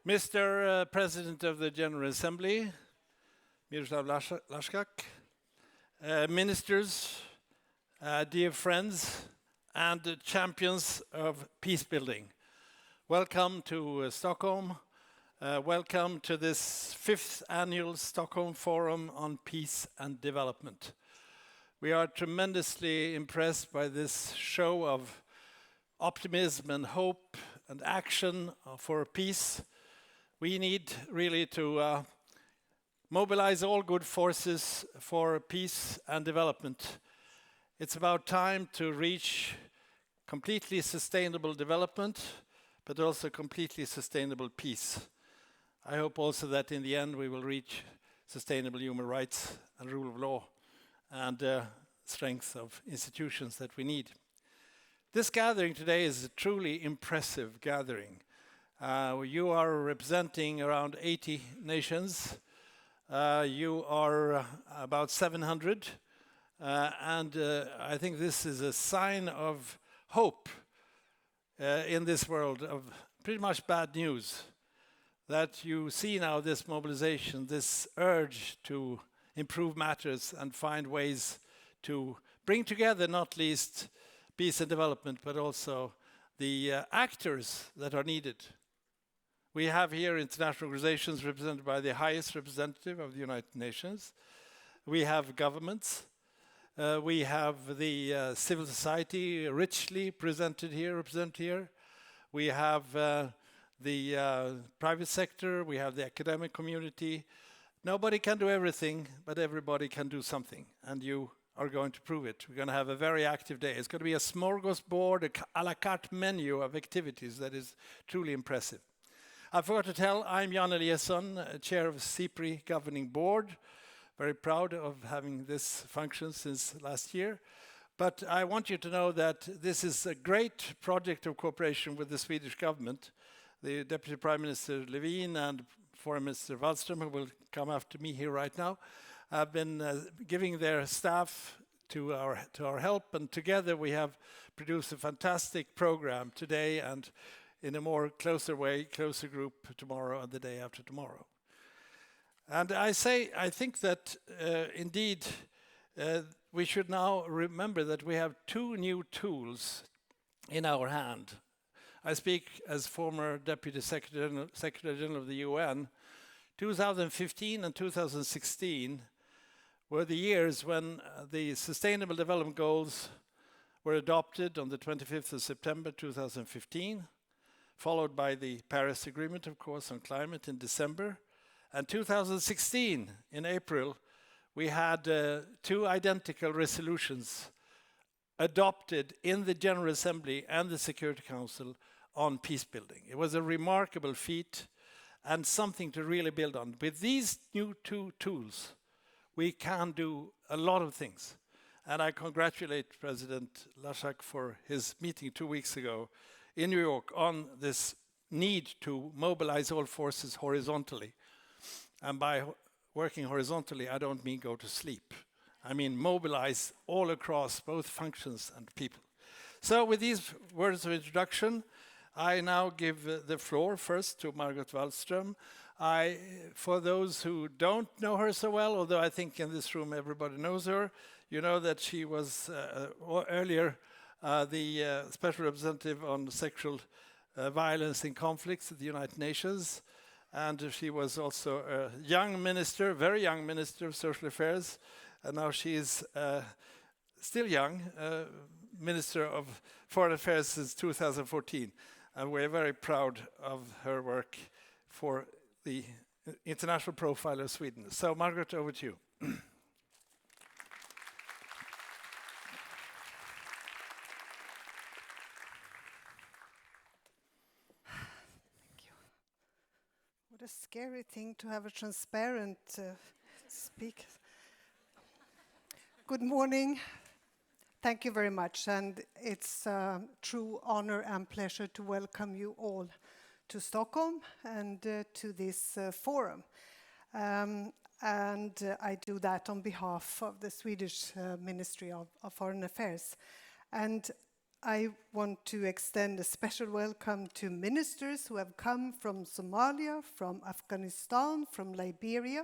Mr. President of the General Assembly, Miroslav Lajčák, ministers, dear friends, and champions of peace building. Welcome to Stockholm. Welcome to this 5th annual Stockholm Forum on Peace and Development. We are tremendously impressed by this show of optimism and hope and action for peace. We need really to mobilize all good forces for peace and development. It's about time to reach completely sustainable development, but also completely sustainable peace. I hope also that in the end we will reach sustainable human rights and rule of law and strength of institutions that we need. This gathering today is a truly impressive gathering. You are representing around 80 nations. You are about 700. And I think this is a sign of hope in this world of pretty much bad news. That you see now this mobilization, this urge to improve matters and find ways to bring together not least peace and development, but also the actors that are needed. We have here international organizations represented by the highest representative of the United Nations. We have governments. We have the civil society richly represented here. We have the private sector. We have the academic community. Nobody can do everything, but everybody can do something. And you are going to prove it. We're going to have a very active day. It's going to be a smorgasbord, a la carte menu of activities that is truly impressive. I forgot to tell, I'm Jan Eliasson, chair of SIPRI governing board. Very proud of having this function since last year. But I want you to know that this is a great project of cooperation with the Swedish government. The Deputy Prime Minister Lövin and Foreign Minister Wallström, who will come after me here right now, have been giving their staff to our help. And together we have produced a fantastic program today and in a more closer group tomorrow and the day after tomorrow. And I think that indeed we should now remember that we have two new tools in our hand. I speak as former Deputy Secretary General of the UN. 2015 and 2016 were the years when the Sustainable Development Goals were adopted on the 25th of September 2015. Followed by the Paris Agreement, of course, on climate in December. And 2016, in April, we had two identical resolutions adopted in the General Assembly and the Security Council on peace building. It was a remarkable feat and something to really build on. With these new two tools, we can do a lot of things. And I congratulate President Lajčák for his meeting 2 weeks ago in New York on this need to mobilize all forces horizontally. And by working horizontally, I don't mean go to sleep. I mean mobilize all across both functions and people. So with these words of introduction, I now give the floor first to Margot Wallström. For those who don't know her so well, although I think in this room everybody knows her, you know that she was earlier the Special Representative on Sexual Violence in Conflicts at the United Nations. And she was also a young minister, very young minister of Social Affairs. And now she is still young, Minister of Foreign Affairs since 2014. And we're very proud of her work for the international profile of Sweden. So Margaret, over to you. What a scary thing to have a transparent speak. Good morning. Thank you very much. And it's a true honor and pleasure to welcome you all to Stockholm and to this forum. And I do that on behalf of the Swedish Ministry of Foreign Affairs. And I want to extend a special welcome to ministers who have come from Somalia, from Afghanistan, from Liberia.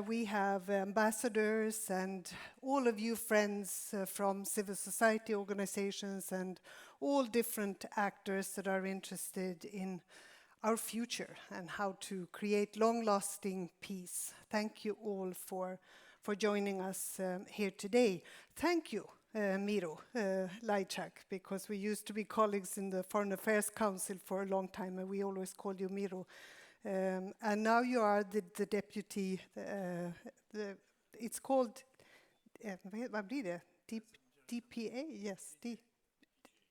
We have ambassadors and all of you friends from civil society organizations and all different actors that are interested in our future and how to create long-lasting peace. Thank you all for joining us here today. Thank you, Miro Lajčák, because we used to be colleagues in the Foreign Affairs Council for a long time, and we always called you Miro. And now you are the deputy, it's called, vad blir det? DPA, yes,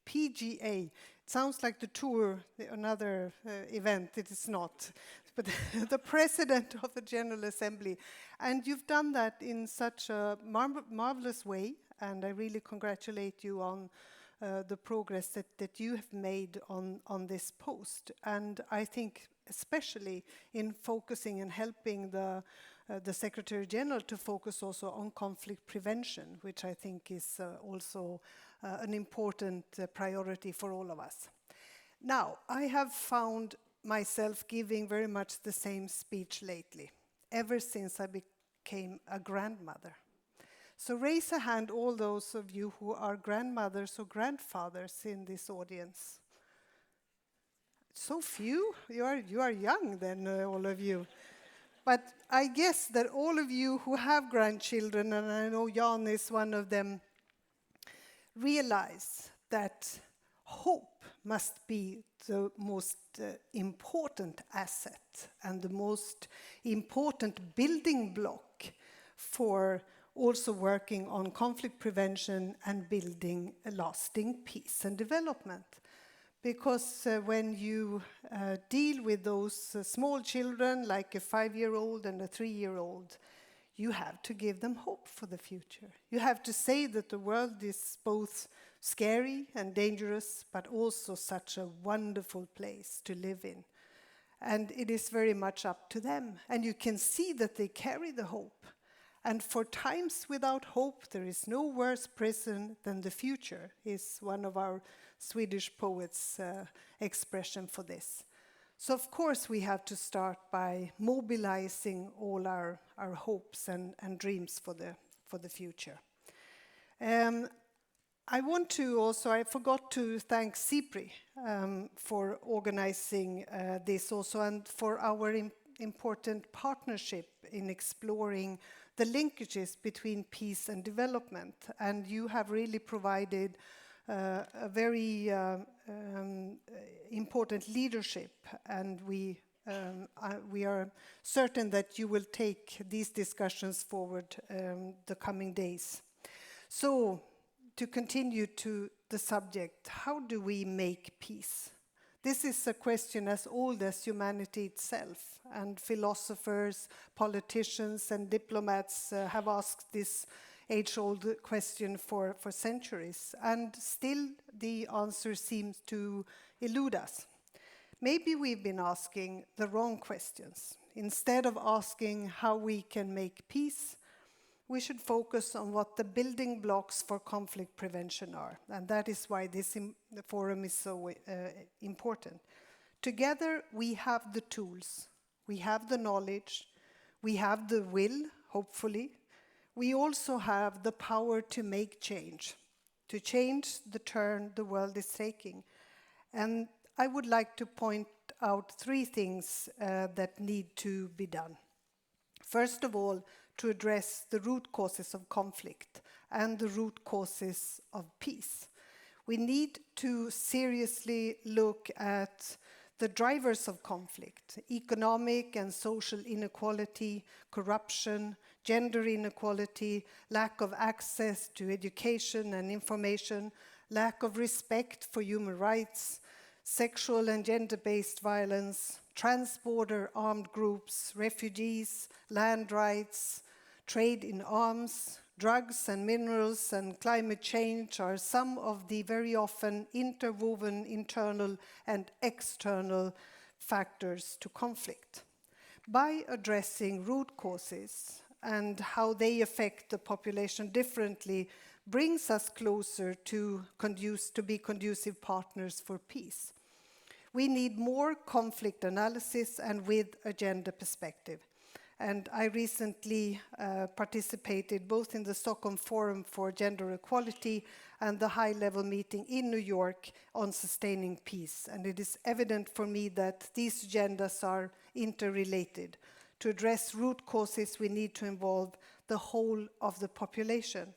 PGA. It sounds like the tour, another event. It is not. But the president of the General Assembly. And you've done that in such a marvelous way. And I really congratulate you on the progress that you have made on this post. And I think especially in focusing and helping the Secretary General to focus also on conflict prevention, which I think is also an important priority for all of us. Now, I have found myself giving very much the same speech lately, ever since I became a grandmother. So raise a hand, all those of you who are grandmothers or grandfathers in this audience. So few? You are young then, all of you. But I guess that all of you who have grandchildren, and I know Jan is one of them, realize that hope must be the most important asset and the most important building block for also working on conflict prevention and building a lasting peace and development. Because when you deal with those small children, like a 5-year-old and a 3-year-old, you have to give them hope for the future. You have to say that the world is both scary and dangerous, but also such a wonderful place to live in. And it is very much up to them. And you can see that they carry the hope. And for times without hope, there is no worse prison than the future, is one of our Swedish poets' expression for this. So of course we have to start by mobilizing all our hopes and dreams for the future. I want to also, I forgot to thank SIPRI for organizing this also, and for our important partnership in exploring the linkages between peace and development. And you have really provided a very important leadership, and we are certain that you will take these discussions forward the coming days. So, to continue to the subject, how do we make peace? This is a question as old as humanity itself, and philosophers, politicians, and diplomats have asked this age-old question for centuries, and still the answer seems to elude us. Maybe we've been asking the wrong questions. Instead of asking how we can make peace, we should focus on what the building blocks for conflict prevention are, and that is why this forum is so important. Together, we have the tools, we have the knowledge, we have the will, hopefully. We also have the power to make change, to change the turn the world is taking. And I would like to point out 3 things that need to be done. First of all, to address the root causes of conflict and the root causes of peace. We need to seriously look at the drivers of conflict: economic and social inequality, corruption, gender inequality, lack of access to education and information, lack of respect for human rights, sexual and gender-based violence, trans-border armed groups, refugees, land rights, trade in arms, drugs and minerals, and climate change are some of the very often interwoven internal and external factors to conflict. By addressing root causes and how they affect the population differently brings us closer to be conducive partners for peace. We need more conflict analysis and with a gender perspective. And I recently participated both in the Stockholm Forum for Gender Equality and the high-level meeting in New York on sustaining peace. And it is evident for me that these agendas are interrelated. To address root causes, we need to involve the whole of the population.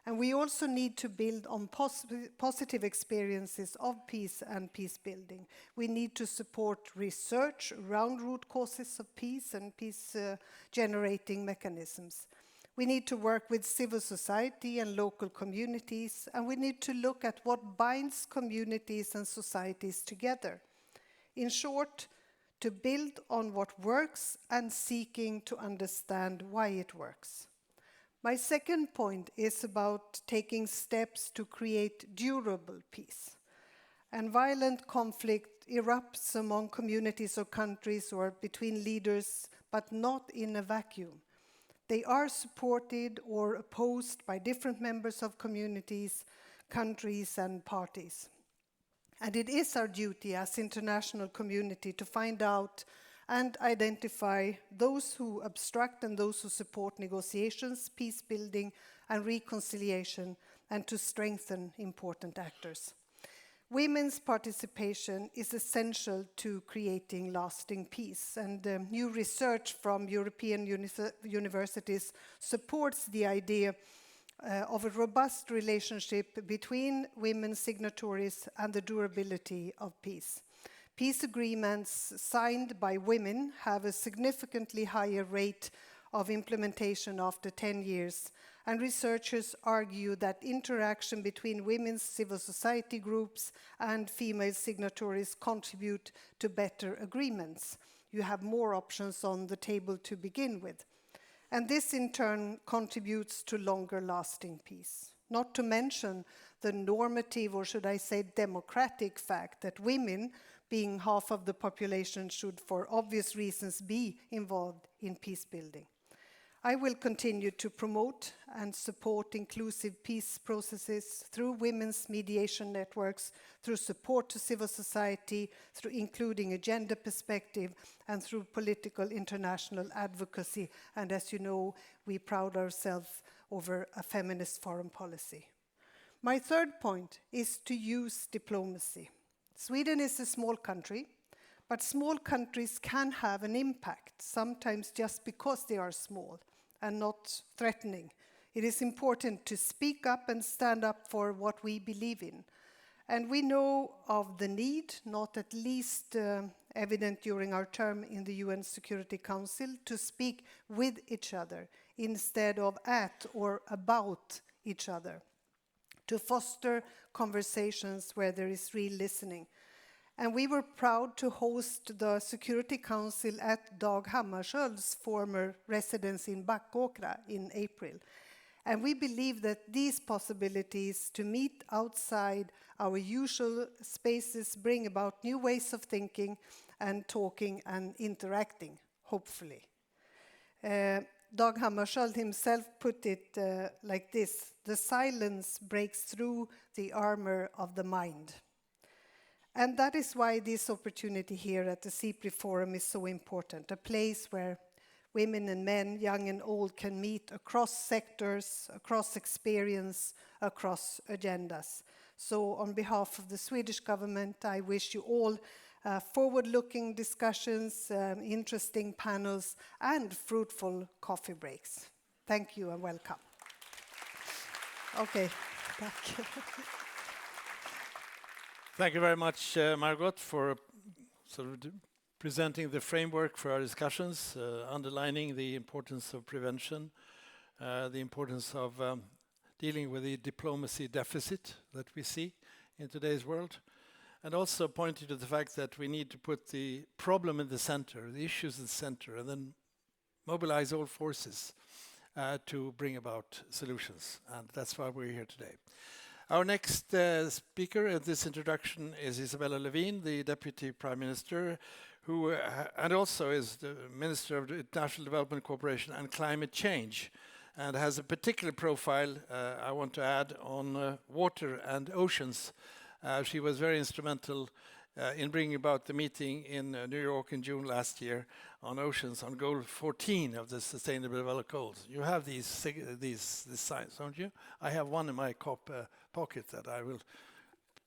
And we also need to build on positive experiences of peace and peace building. We need to support research around root causes of peace and peace generating mechanisms. We need to work with civil society and local communities, and we need to look at what binds communities and societies together. In short, to build on what works and seeking to understand why it works. My second point is about taking steps to create durable peace. And violent conflict erupts among communities or countries or between leaders, but not in a vacuum. They are supported or opposed by different members of communities, countries, and parties. And it is our duty as international community to find out and identify those who obstruct and those who support negotiations, peace building, and reconciliation, and to strengthen important actors. Women's participation is essential to creating lasting peace, and new research from European universities supports the idea of a robust relationship between women signatories and the durability of peace. Peace agreements signed by women have a significantly higher rate of implementation after 10 years, and researchers argue that interaction between women's civil society groups and female signatories contribute to better agreements. You have more options on the table to begin with. And this in turn contributes to longer lasting peace. Not to mention the normative, or should I say democratic fact that women, being half of the population, should for obvious reasons be involved in peace building. I will continue to promote and support inclusive peace processes through women's mediation networks, through support to civil society, through including a gender perspective, and through political international advocacy. And as you know, we pride ourselves over a feminist foreign policy. My third point is to use diplomacy. Sweden is a small country, but small countries can have an impact, sometimes just because they are small and not threatening. It is important to speak up and stand up for what we believe in. And we know of the need, not at least evident during our term in the UN Security Council, to speak with each other instead of at or about each other, to foster conversations where there is real listening. And we were proud to host the Security Council at Dag Hammarskjöld's former residence in Backåkra in April. And we believe that these possibilities to meet outside our usual spaces bring about new ways of thinking and talking and interacting, hopefully. Dag Hammarskjöld himself put it like this: the silence breaks through the armor of the mind. And that is why this opportunity here at the SIPRI Forum is so important, a place where women and men, young and old, can meet across sectors, across experience, across agendas. So on behalf of the Swedish government, I wish you all forward-looking discussions, interesting panels, and fruitful coffee breaks. Thank you and welcome. Okay, thank you. Thank you very much, Margot, for sort of presenting the framework for our discussions, underlining the importance of prevention, the importance of dealing with the diplomacy deficit that we see in today's world, and also pointing to the fact that we need to put the problem in the center, the issues in the center, and then mobilize all forces to bring about solutions. And that's why we're here today. Our next speaker in this introduction is Isabella Lövin, the Deputy Prime Minister, who and also is the Minister of International Development Cooperation and Climate Change, and has a particular profile, I want to add, on water and oceans. She was very instrumental in bringing about the meeting in New York in June last year on oceans, on goal 14 of the Sustainable Development Goals. You have these signs, don't you? I have one in my pocket that I will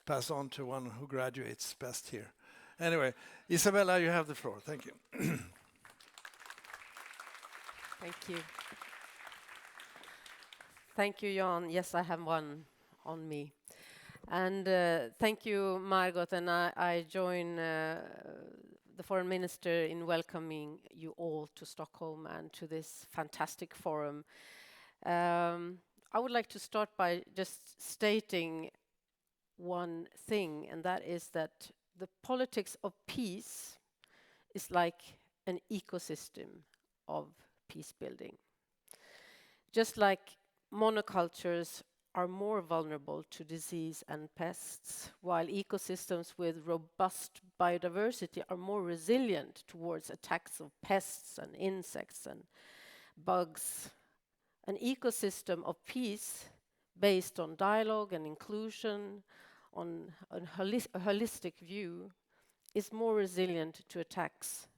pass on to one who graduates best here. Anyway, Isabella, you have the floor. Thank you. Thank you. Thank you, Jan. Yes, I have one on me. And thank you, Margot. And I join the Foreign Minister in welcoming you all to Stockholm and to this fantastic forum. I would like to start by just stating one thing, and that is that the politics of peace is like an ecosystem of peace building. Just like monocultures are more vulnerable to disease and pests, while ecosystems with robust biodiversity are more resilient towards attacks of pests and insects and bugs. An ecosystem of peace based on dialogue and inclusion, on a holistic view, is more resilient to attacks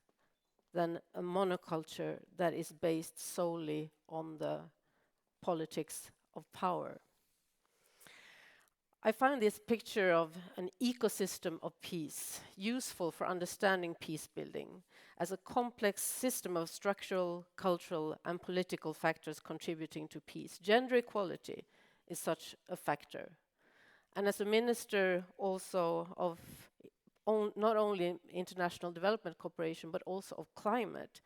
than a monoculture that is based solely on the politics of power. I find this picture of an ecosystem of peace useful for understanding peace building as a complex system of structural, cultural, and political factors contributing to peace. Gender equality is such a factor. And as a minister also of not only international development cooperation, but also of climate,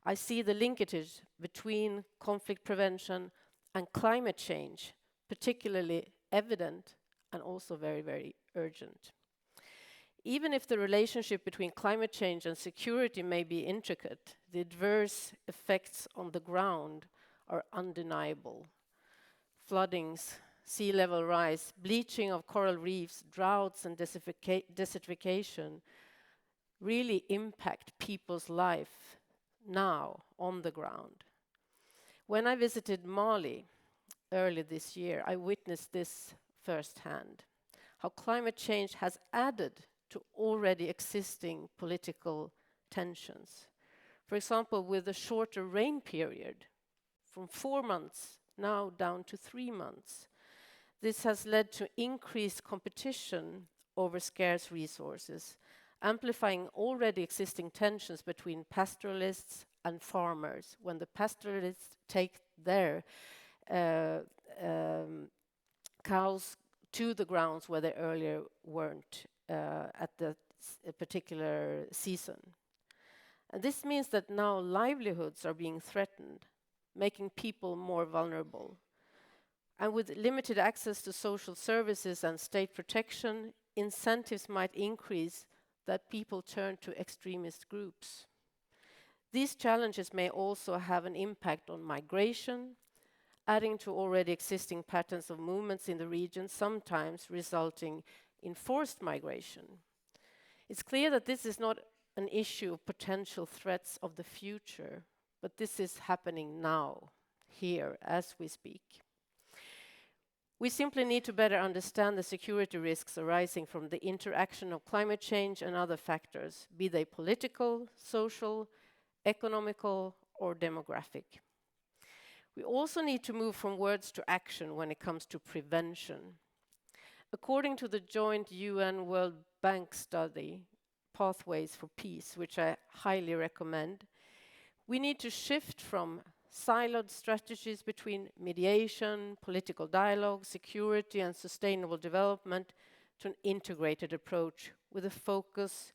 I see the linkage between conflict prevention and climate change particularly evident and also very, very urgent. Even if the relationship between climate change and security may be intricate, the adverse effects on the ground are undeniable. Floodings, sea level rise, bleaching of coral reefs, droughts and desertification really impact people's life now on the ground. When I visited Mali early this year, I witnessed this firsthand, how climate change has added to already existing political tensions. For example, with a shorter rain period from 4 months now down to 3 months. This has led to increased competition over scarce resources, amplifying already existing tensions between pastoralists and farmers when the pastoralists take their cows to the grounds where they earlier weren't at the particular season. And this means that now livelihoods are being threatened, making people more vulnerable. And with limited access to social services and state protection, incentives might increase that people turn to extremist groups. These challenges may also have an impact on migration, adding to already existing patterns of movements in the region, sometimes resulting in forced migration. It's clear that this is not an issue of potential threats of the future, but this is happening now, here, as we speak. We simply need to better understand the security risks arising from the interaction of climate change and other factors, be they political, social, economical, or demographic. We also need to move from words to action when it comes to prevention. According to the joint UN World Bank study, Pathways for Peace, which I highly recommend, we need to shift from siloed strategies between mediation, political dialogue, security, and sustainable development to an integrated approach with a focus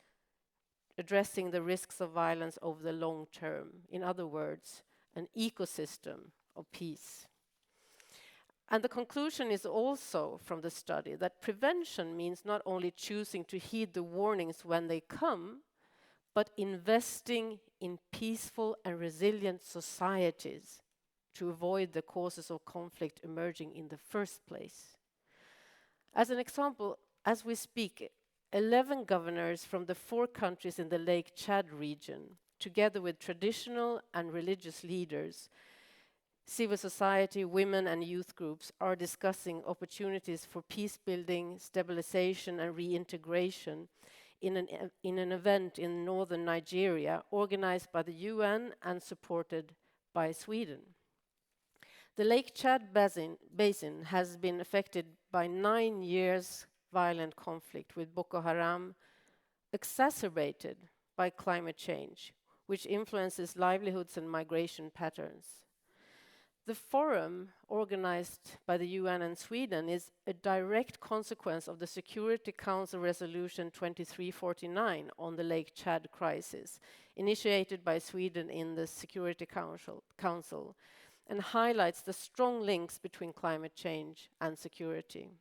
addressing the risks of violence over the long term. In other words, an ecosystem of peace. And the conclusion is also from the study that prevention means not only choosing to heed the warnings when they come, but investing in peaceful and resilient societies to avoid the causes of conflict emerging in the first place. As an example, as we speak, 11 governors from the 4 countries in the Lake Chad region, together with traditional and religious leaders, civil society, women and youth groups, are discussing opportunities for peace building, stabilization and reintegration in an event in northern Nigeria, organized by the UN and supported by Sweden. The Lake Chad basin has been affected by 9 years violent conflict with Boko Haram, exacerbated by climate change, which influences livelihoods and migration patterns. The forum, organized by the UN and Sweden, is a direct consequence of the Security Council Resolution 2349 on the Lake Chad crisis, initiated by Sweden in the Security Council, and highlights the strong links between climate change and security.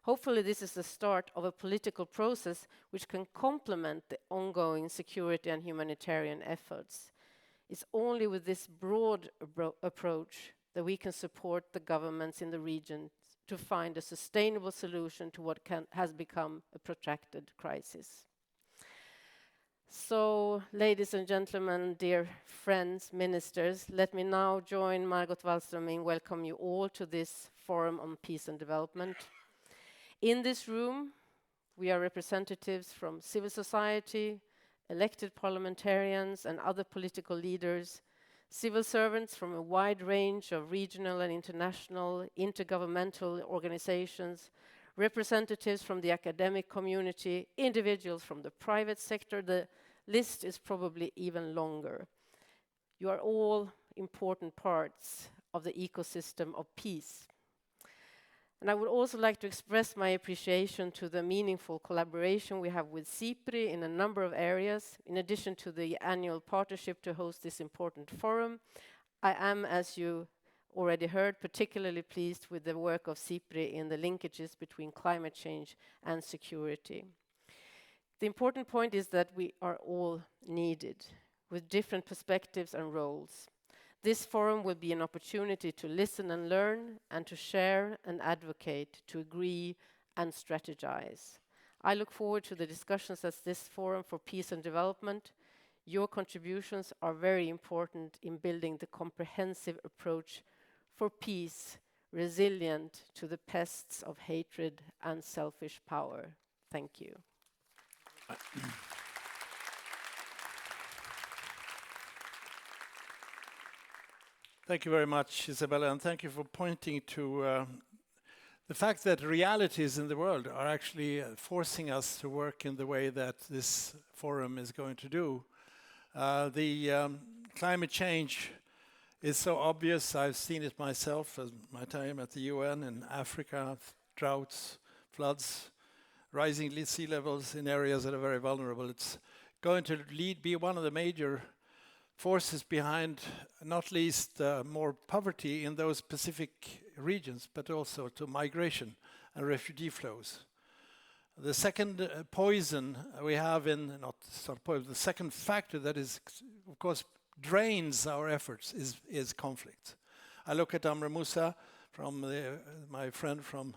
Hopefully this is the start of a political process which can complement the ongoing security and humanitarian efforts. It's only with this broad approach that we can support the governments in the region to find a sustainable solution to what has become a protracted crisis. So, ladies and gentlemen, dear friends, ministers, let me now join Margot Wallström in welcome you all to this Forum on Peace and Development. In this room, we are representatives from civil society, elected parliamentarians and other political leaders, civil servants from a wide range of regional and international intergovernmental organizations, representatives from the academic community, individuals from the private sector. The list is probably even longer. You are all important parts of the ecosystem of peace. And I would also like to express my appreciation to the meaningful collaboration we have with SIPRI in a number of areas. In addition to the annual partnership to host this important forum, I am, as you already heard, particularly pleased with the work of SIPRI in the linkages between climate change and security. The important point is that we are all needed, with different perspectives and roles. This forum will be an opportunity to listen and learn, and to share and advocate, to agree and strategize. I look forward to the discussions at this Forum for Peace and Development. Your contributions are very important in building the comprehensive approach for peace, resilient to the pests of hatred and selfish power. Thank you. Thank you very much, Isabella, and thank you for pointing to the fact that realities in the world are actually forcing us to work in the way that this forum is going to do. The climate change is so obvious. I've seen it myself as my time at the UN in Africa, droughts, floods, rising sea levels in areas that are very vulnerable. It's going to be one of the major forces behind, not least more poverty in those specific regions, but also to migration and refugee flows. The second poison we have in, the second factor that is, of course, drains our efforts is conflict. I look at Amr Moussa, my friend from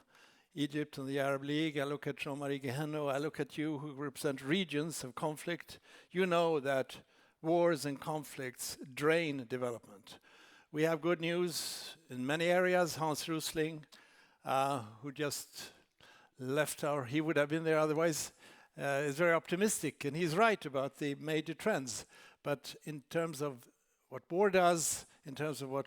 Egypt and the Arab League. I look at Jean-Marie Guéhenno. I look at you who represent regions of conflict. You know that wars and conflicts drain development. We have good news in many areas. Hans Rosling, who just left he would have been there otherwise, is very optimistic, and he's right about the major trends. But in terms of what war does, in terms of what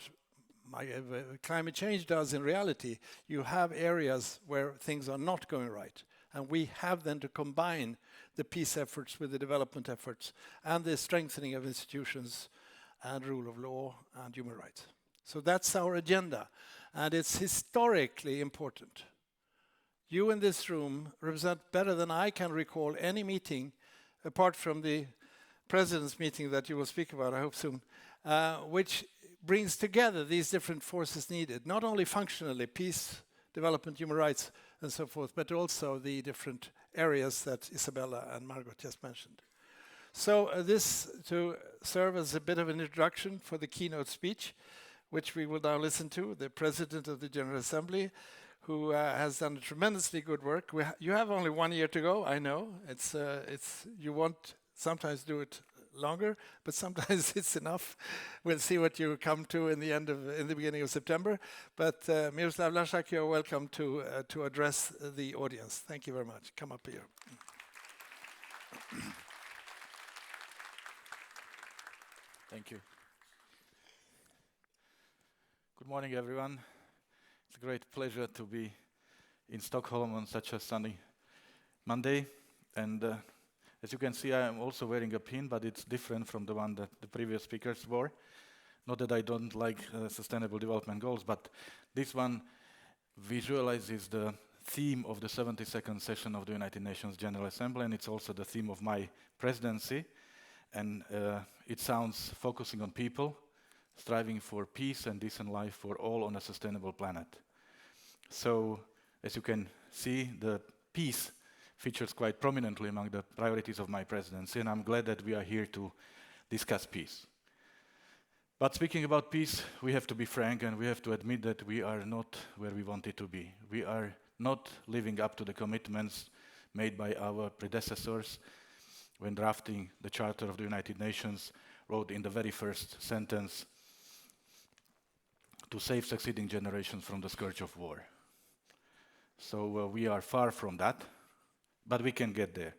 climate change does in reality, you have areas where things are not going right. And we have then to combine the peace efforts with the development efforts and the strengthening of institutions and rule of law and human rights. So that's our agenda, and it's historically important. You in this room represent better than I can recall any meeting, apart from the President's meeting that you will speak about, I hope soon, which brings together these different forces needed, not only functionally, peace, development, human rights, and so forth, but also the different areas that Isabella and Margot just mentioned. So this to serve as a bit of an introduction for the keynote speech, which we will now listen to, the President of the General Assembly, who has done tremendously good work. You have only 1 year to go, I know. You want sometimes do it longer, but sometimes it's enough. We'll see what you come to in the beginning of September. But Miroslav, Lajčák, you're welcome to address the audience. Thank you very much. Come up here. Thank you. Good morning, everyone. It's a great pleasure to be in Stockholm on such a sunny Monday. And as you can see, I am also wearing a pin, but it's different from the one that the previous speakers wore. Not that I don't like Sustainable Development Goals, but this one visualizes the theme of the 72nd session of the United Nations General Assembly, and it's also the theme of my presidency. And it sounds focusing on people, striving for peace and decent life for all on a sustainable planet. So, as you can see, the peace features quite prominently among the priorities of my presidency, and I'm glad that we are here to discuss peace. But speaking about peace, we have to be frank and we have to admit that we are not where we wanted to be. We are not living up to the commitments made by our predecessors when drafting the Charter of the United Nations, wrote in the very first sentence, to save succeeding generations from the scourge of war. So we are far from that, but we can get there.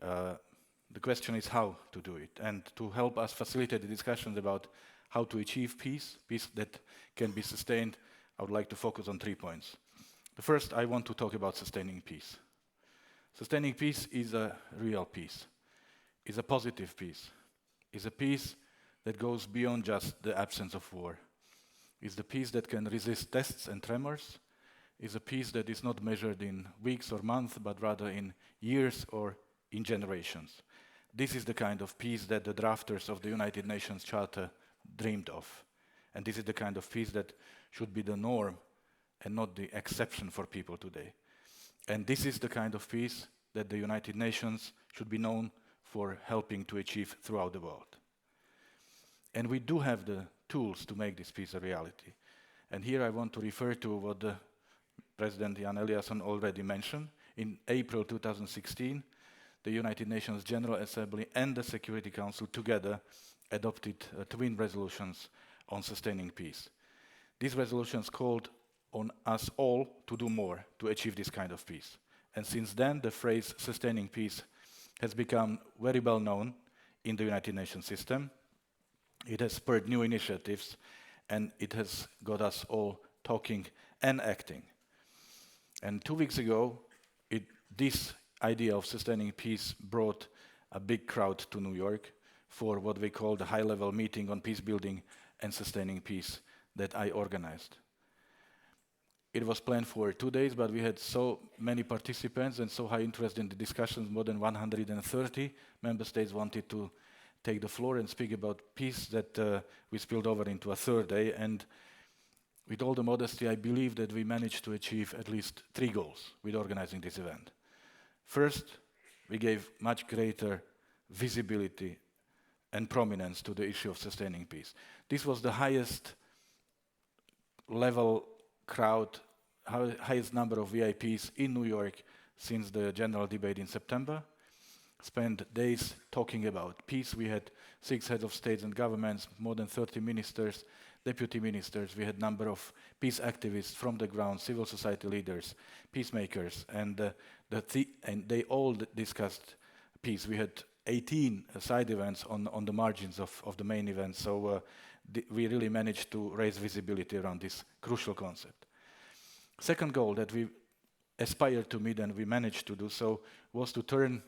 The question is how to do it. And to help us facilitate the discussions about how to achieve peace that can be sustained, I would like to focus on 3 points. The first, I want to talk about sustaining peace. Sustaining peace is a real peace, is a positive peace, is a peace that goes beyond just the absence of war. Is the peace that can resist tests and tremors, is a peace that is not measured in weeks or months, but rather in years or in generations. This is the kind of peace that the drafters of the United Nations Charter dreamed of. And this is the kind of peace that should be the norm and not the exception for people today. And this is the kind of peace that the United Nations should be known for helping to achieve throughout the world. And we do have the tools to make this peace a reality. And here I want to refer to what the President Jan Eliasson already mentioned. In April 2016, the United Nations General Assembly and the Security Council together adopted twin resolutions on sustaining peace. These resolutions called on us all to do more to achieve this kind of peace. And since then, the phrase sustaining peace has become very well known in the United Nations system. It has spurred new initiatives, and it has got us all talking and acting. And 2 weeks ago, this idea of sustaining peace brought a big crowd to New York for what we call the high-level meeting on peace building and sustaining peace that I organized. It was planned for 2 days, but we had so many participants and so high interest in the discussions, more than 130 member states wanted to take the floor and speak about peace that we spilled over into a third day. And with all the modesty, I believe that we managed to achieve at least 3 goals with organizing this event. First, we gave much greater visibility and prominence to the issue of sustaining peace. This was the highest level crowd, highest number of VIPs in New York since the general debate in September. Spent days talking about peace. We had 6 heads of states and governments, more than 30 ministers, deputy ministers. We had a number of peace activists from the ground, civil society leaders, peacemakers, and they all discussed peace. We had 18 side events on the margins of the main event, so we really managed to raise visibility around this crucial concept. Second goal that we aspired to meet, and we managed to do so, was to turn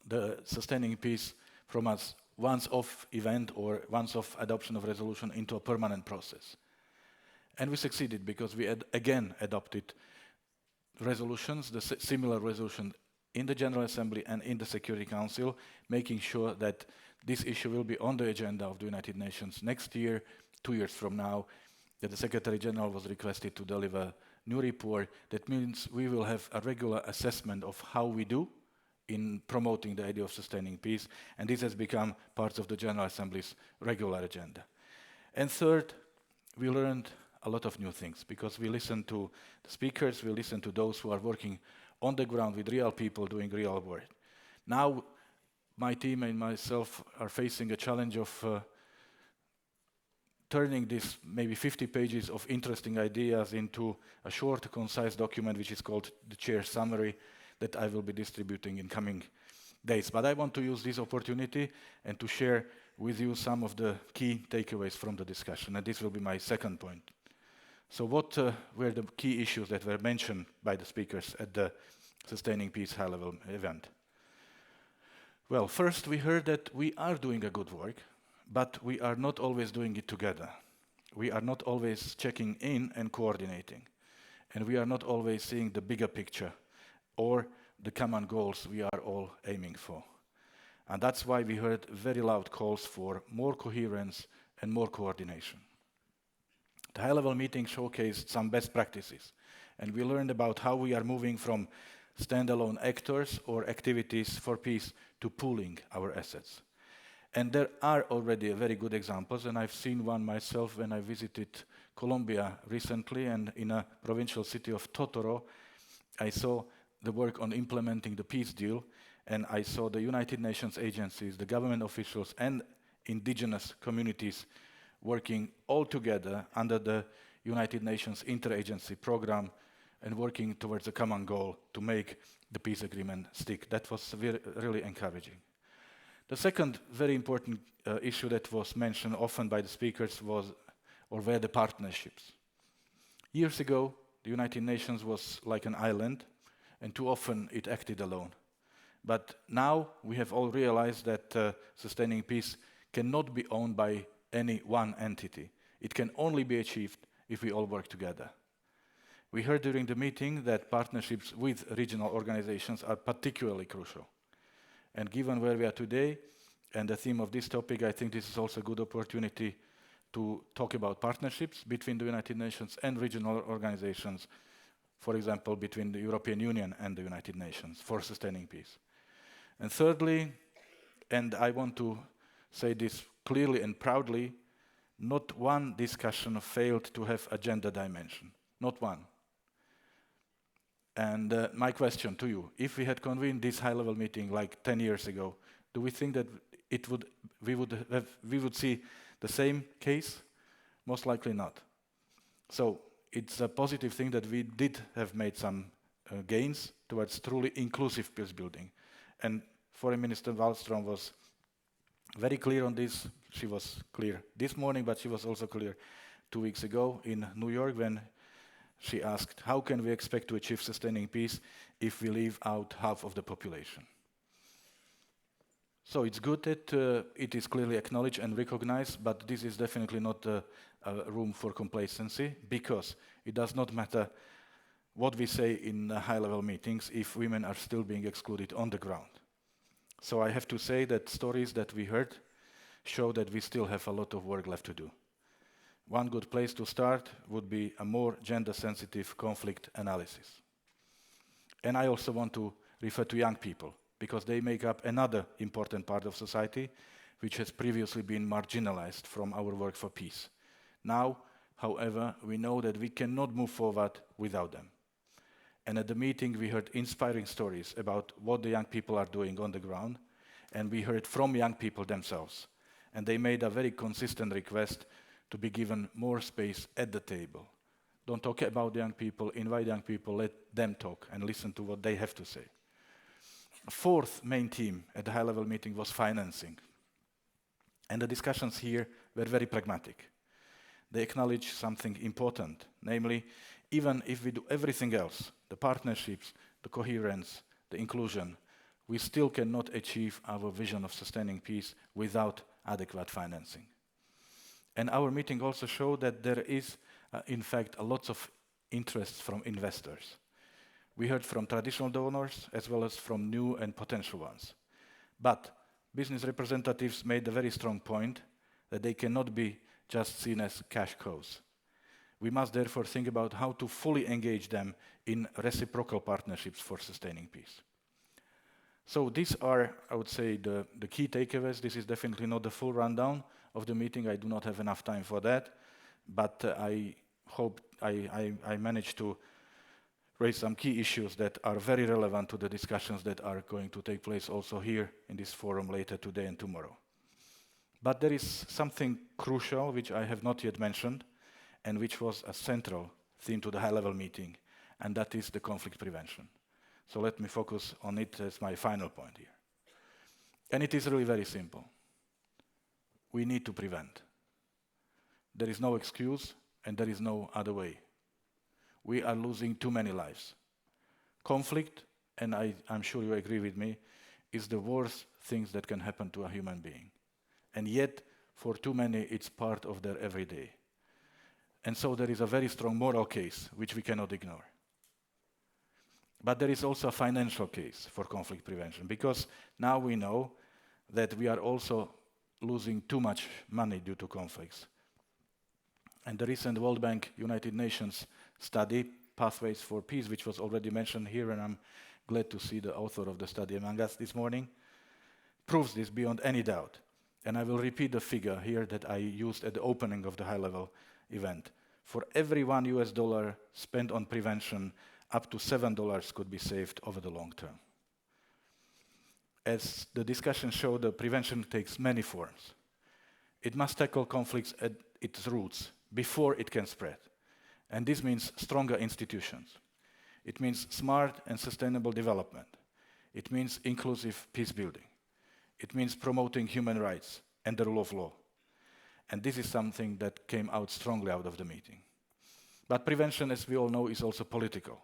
the sustaining peace from a once-off event or once-off adoption of resolution into a permanent process. And we succeeded because we again adopted resolutions, the similar resolution in the General Assembly and in the Security Council, making sure that this issue will be on the agenda of the United Nations next year, 2 years from now, that the Secretary General was requested to deliver a new report. That means we will have a regular assessment of how we do in promoting the idea of sustaining peace, and this has become part of the General Assembly's regular agenda. And third, we learned a lot of new things, because we listen to the speakers, we listen to those who are working on the ground with real people doing real work. Now, my team and myself are facing a challenge of turning this maybe 50 pages of interesting ideas into a short, concise document which is called the chair summary that I will be distributing in coming days. But I want to use this opportunity and to share with you some of the key takeaways from the discussion, and this will be my second point. So what were the key issues that were mentioned by the speakers at the Sustaining Peace high-level event? Well, first we heard that we are doing a good work, but we are not always doing it together. We are not always checking in and coordinating. And we are not always seeing the bigger picture or the common goals we are all aiming for. And that's why we heard very loud calls for more coherence and more coordination. The high-level meeting showcased some best practices, and we learned about how we are moving from standalone actors or activities for peace to pooling our assets. And there are already very good examples, and I've seen one myself when I visited Colombia recently, and in a provincial city of Totoro, I saw the work on implementing the peace deal, and I saw the United Nations agencies, the government officials, and indigenous communities working all together under the United Nations interagency program and working towards a common goal to make the peace agreement stick. That was really encouraging. The second very important issue that was mentioned often by the speakers were the partnerships. Years ago, the United Nations was like an island, and too often it acted alone. But now we have all realized that sustaining peace cannot be owned by any one entity. It can only be achieved if we all work together. We heard during the meeting that partnerships with regional organizations are particularly crucial. And given where we are today and the theme of this topic, I think this is also a good opportunity to talk about partnerships between the United Nations and regional organizations, for example, between the European Union and the United Nations for sustaining peace. And thirdly, and I want to say this clearly and proudly, not one discussion failed to have a gender dimension. Not one. And my question to you, if we had convened this high-level meeting like 10 years ago, do we think that we would see the same case? Most likely not. So it's a positive thing that we did have made some gains towards truly inclusive peace building. And Foreign Minister Wallström was very clear on this. She was clear this morning, but she was also clear 2 weeks ago in New York when she asked, how can we expect to achieve sustaining peace if we leave out half of the population? So it's good that it is clearly acknowledged and recognized, but this is definitely not a room for complacency, because it does not matter what we say in high-level meetings if women are still being excluded on the ground. So I have to say that stories that we heard show that we still have a lot of work left to do. One good place to start would be a more gender-sensitive conflict analysis. And I also want to refer to young people, because they make up another important part of society which has previously been marginalized from our work for peace. Now, however, we know that we cannot move forward without them. And at the meeting, we heard inspiring stories about what the young people are doing on the ground, and we heard from young people themselves. And they made a very consistent request to be given more space at the table. Don't talk about young people, invite young people, let them talk and listen to what they have to say. A fourth main theme at the high-level meeting was financing. And the discussions here were very pragmatic. They acknowledge something important, namely, even if we do everything else, the partnerships, the coherence, the inclusion, we still cannot achieve our vision of sustaining peace without adequate financing. And our meeting also showed that there is, in fact, a lot of interest from investors. We heard from traditional donors as well as from new and potential ones. But business representatives made a very strong point that they cannot be just seen as cash cows. We must therefore think about how to fully engage them in reciprocal partnerships for sustaining peace. So these are, I would say, the key takeaways. This is definitely not the full rundown of the meeting. I do not have enough time for that. But I hope I managed to raise some key issues that are very relevant to the discussions that are going to take place also here in this forum later today and tomorrow. But there is something crucial which I have not yet mentioned and which was a central theme to the high-level meeting, and that is the conflict prevention. So let me focus on it as my final point here. And it is really very simple. We need to prevent. There is no excuse and there is no other way. We are losing too many lives. Conflict, and I'm sure you agree with me, is the worst things that can happen to a human being. And yet, for too many, it's part of their everyday. And so there is a very strong moral case, which we cannot ignore. But there is also a financial case for conflict prevention, because now we know that we are also losing too much money due to conflicts. And the recent World Bank United Nations study, Pathways for Peace, which was already mentioned here, and I'm glad to see the author of the study among us this morning, proves this beyond any doubt. And I will repeat the figure here that I used at the opening of the high-level event. For every $1 spent on prevention, up to $7 could be saved over the long term. As the discussion showed, the prevention takes many forms. It must tackle conflicts at its roots before it can spread. And this means stronger institutions. It means smart and sustainable development. It means inclusive peace building. It means promoting human rights and the rule of law. And this is something that came out strongly out of the meeting. But prevention, as we all know, is also political.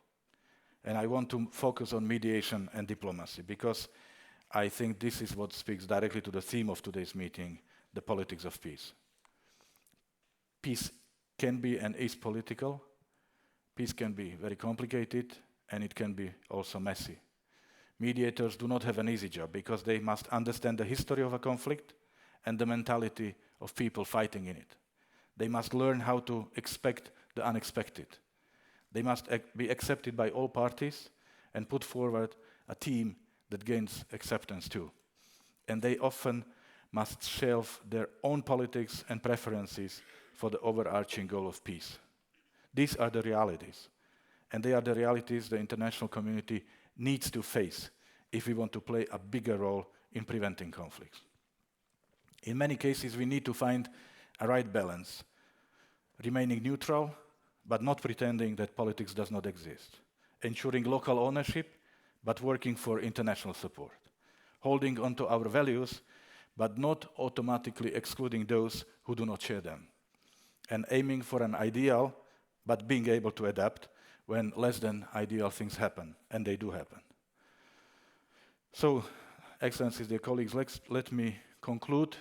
And I want to focus on mediation and diplomacy, because I think this is what speaks directly to the theme of today's meeting, the politics of peace. Peace can be and is political. Peace can be very complicated, and it can be also messy. Mediators do not have an easy job, because they must understand the history of a conflict and the mentality of people fighting in it. They must learn how to expect the unexpected. They must be accepted by all parties and put forward a team that gains acceptance too. And they often must shelve their own politics and preferences for the overarching goal of peace. These are the realities. And they are the realities the international community needs to face if we want to play a bigger role in preventing conflicts. In many cases, we need to find a right balance, remaining neutral, but not pretending that politics does not exist, ensuring local ownership, but working for international support, holding on to our values, but not automatically excluding those who do not share them, and aiming for an ideal, but being able to adapt when less than ideal things happen, and they do happen. So, Excellencies, dear colleagues, let me conclude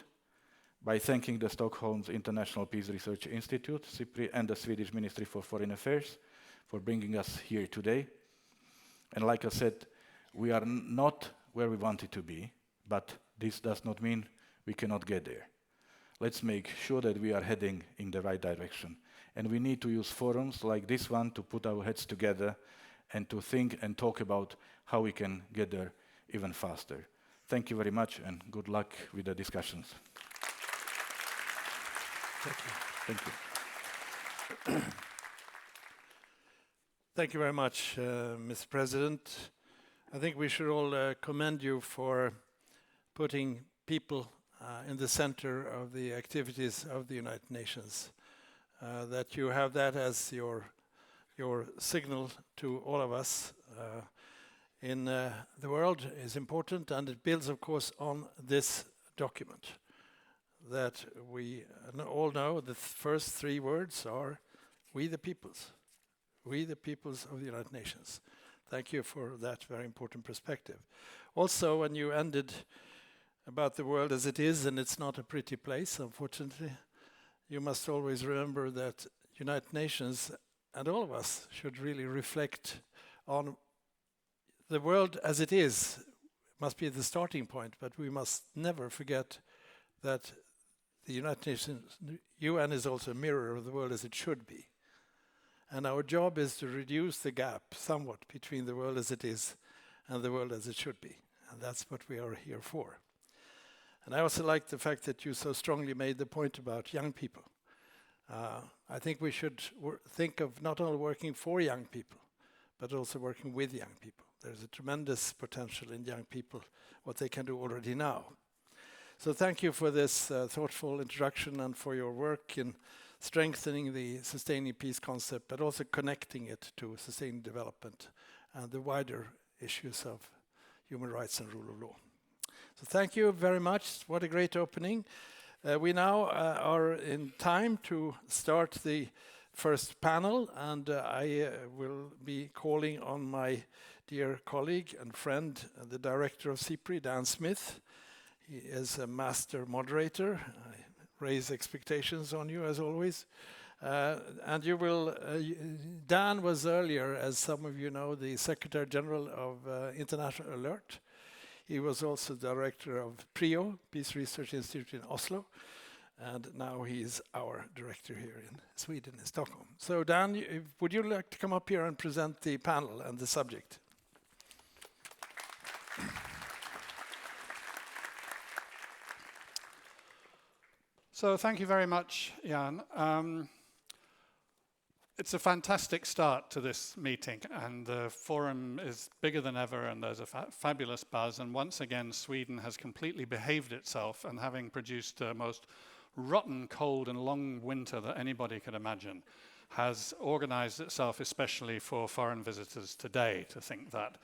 by thanking the Stockholm's International Peace Research Institute, SIPRI, and the Swedish Ministry for Foreign Affairs for bringing us here today. And like I said, we are not where we wanted to be, but this does not mean we cannot get there. Let's make sure that we are heading in the right direction. And we need to use forums like this one to put our heads together and to think and talk about how we can get there even faster. Thank you very much, and good luck with the discussions. Thank you. Thank you very much, Mr. President. I think we should all commend you for putting people in the center of the activities of the United Nations. That you have that as your signal to all of us in the world is important, and it builds, of course, on this document that we all know. The first three words are "We the peoples." We the peoples of the United Nations. Thank you for that very important perspective. Also, when you ended about the world as it is, and it's not a pretty place, unfortunately, you must always remember that United Nations and all of us should really reflect on the world as it is. It must be the starting point, but we must never forget that the United Nations, UN, is also a mirror of the world as it should be. And our job is to reduce the gap somewhat between the world as it is and the world as it should be. And that's what we are here for. And I also like the fact that you so strongly made the point about young people. I think we should think of not only working for young people, but also working with young people. There's a tremendous potential in young people, what they can do already now. So thank you for this thoughtful introduction and for your work in strengthening the sustaining peace concept, but also connecting it to sustainable development and the wider issues of human rights and rule of law. So thank you very much. What a great opening. We now are in time to start the first panel, and I will be calling on my dear colleague and friend, the director of SIPRI, Dan Smith. He is a master moderator. I raise expectations on you as always. And you will, Dan was earlier, as some of you know, the Secretary General of International Alert. He was also director of PRIO, Peace Research Institute in Oslo. And now he's our director here in Sweden, in Stockholm. So Dan, would you like to come up here and present the panel and the subject? So thank you very much, Jan. It's a fantastic start to this meeting, and the forum is bigger than ever, and there's a fabulous buzz. And once again, Sweden has completely behaved itself, and having produced the most rotten, cold, and long winter that anybody could imagine, has organized itself especially for foreign visitors today to think that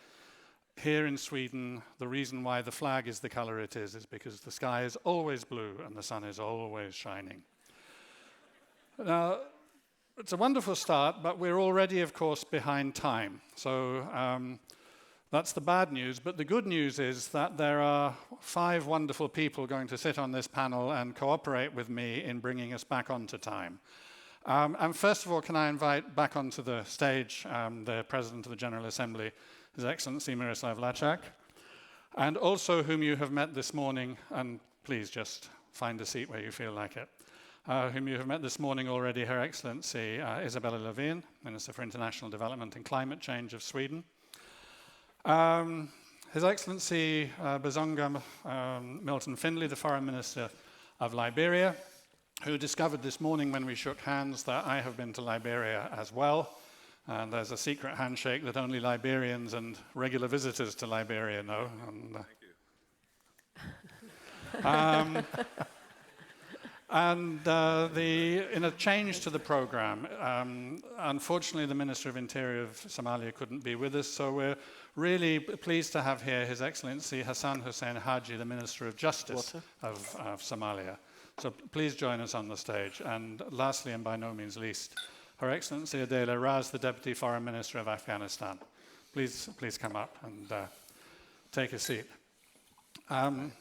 here in Sweden, the reason why the flag is the color it is because the sky is always blue and the sun is always shining. Now, it's a wonderful start, but we're already, of course, behind time. So that's the bad news. But the good news is that there are 5 wonderful people going to sit on this panel and cooperate with me in bringing us back onto time. And first of all, can I invite back onto the stage the President of the General Assembly, His Excellency Miroslav Lajčák, and also whom you have met this morning, and please just find a seat where you feel like it, whom you have met this morning already, Her Excellency Isabella Lövin, Minister for International Development and Climate Change of Sweden. His Excellency Bazonga Milton Findlay, the Foreign Minister of Liberia, who discovered this morning when we shook hands that I have been to Liberia as well. And there's a secret handshake that only Liberians and regular visitors to Liberia know. And, thank you. In a change to the program, unfortunately the Minister of Interior of Somalia couldn't be with us, so we're really pleased to have here His Excellency Hassan Hussein Haji, the Minister of Justice of Somalia. So please join us on the stage. And lastly, and by no means least, Her Excellency Adela Raz, the Deputy Foreign Minister of Afghanistan. Please come up and take a seat. How do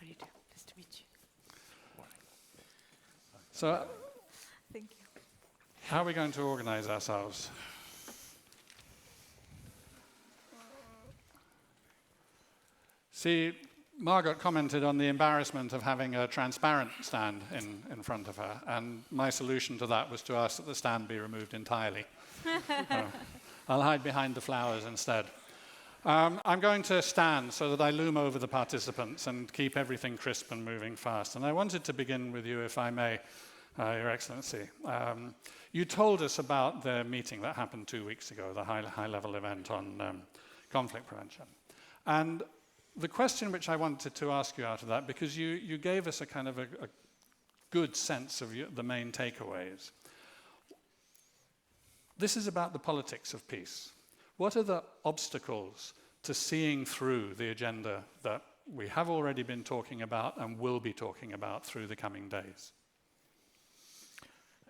you do? Nice to meet you. So, thank you. How are we going to organize ourselves? See, Margot commented on the embarrassment of having a transparent stand in front of her, and my solution to that was to ask that the stand be removed entirely. I'll hide behind the flowers instead. I'm going to stand so that I loom over the participants and keep everything crisp and moving fast. And I wanted to begin with you, if I may, Your Excellency. You told us about the meeting that happened 2 weeks ago, the high-level event on conflict prevention. And the question which I wanted to ask you out of that, because you gave us a kind of a good sense of the main takeaways. This is about the politics of peace. What are the obstacles to seeing through the agenda that we have already been talking about and will be talking about through the coming days?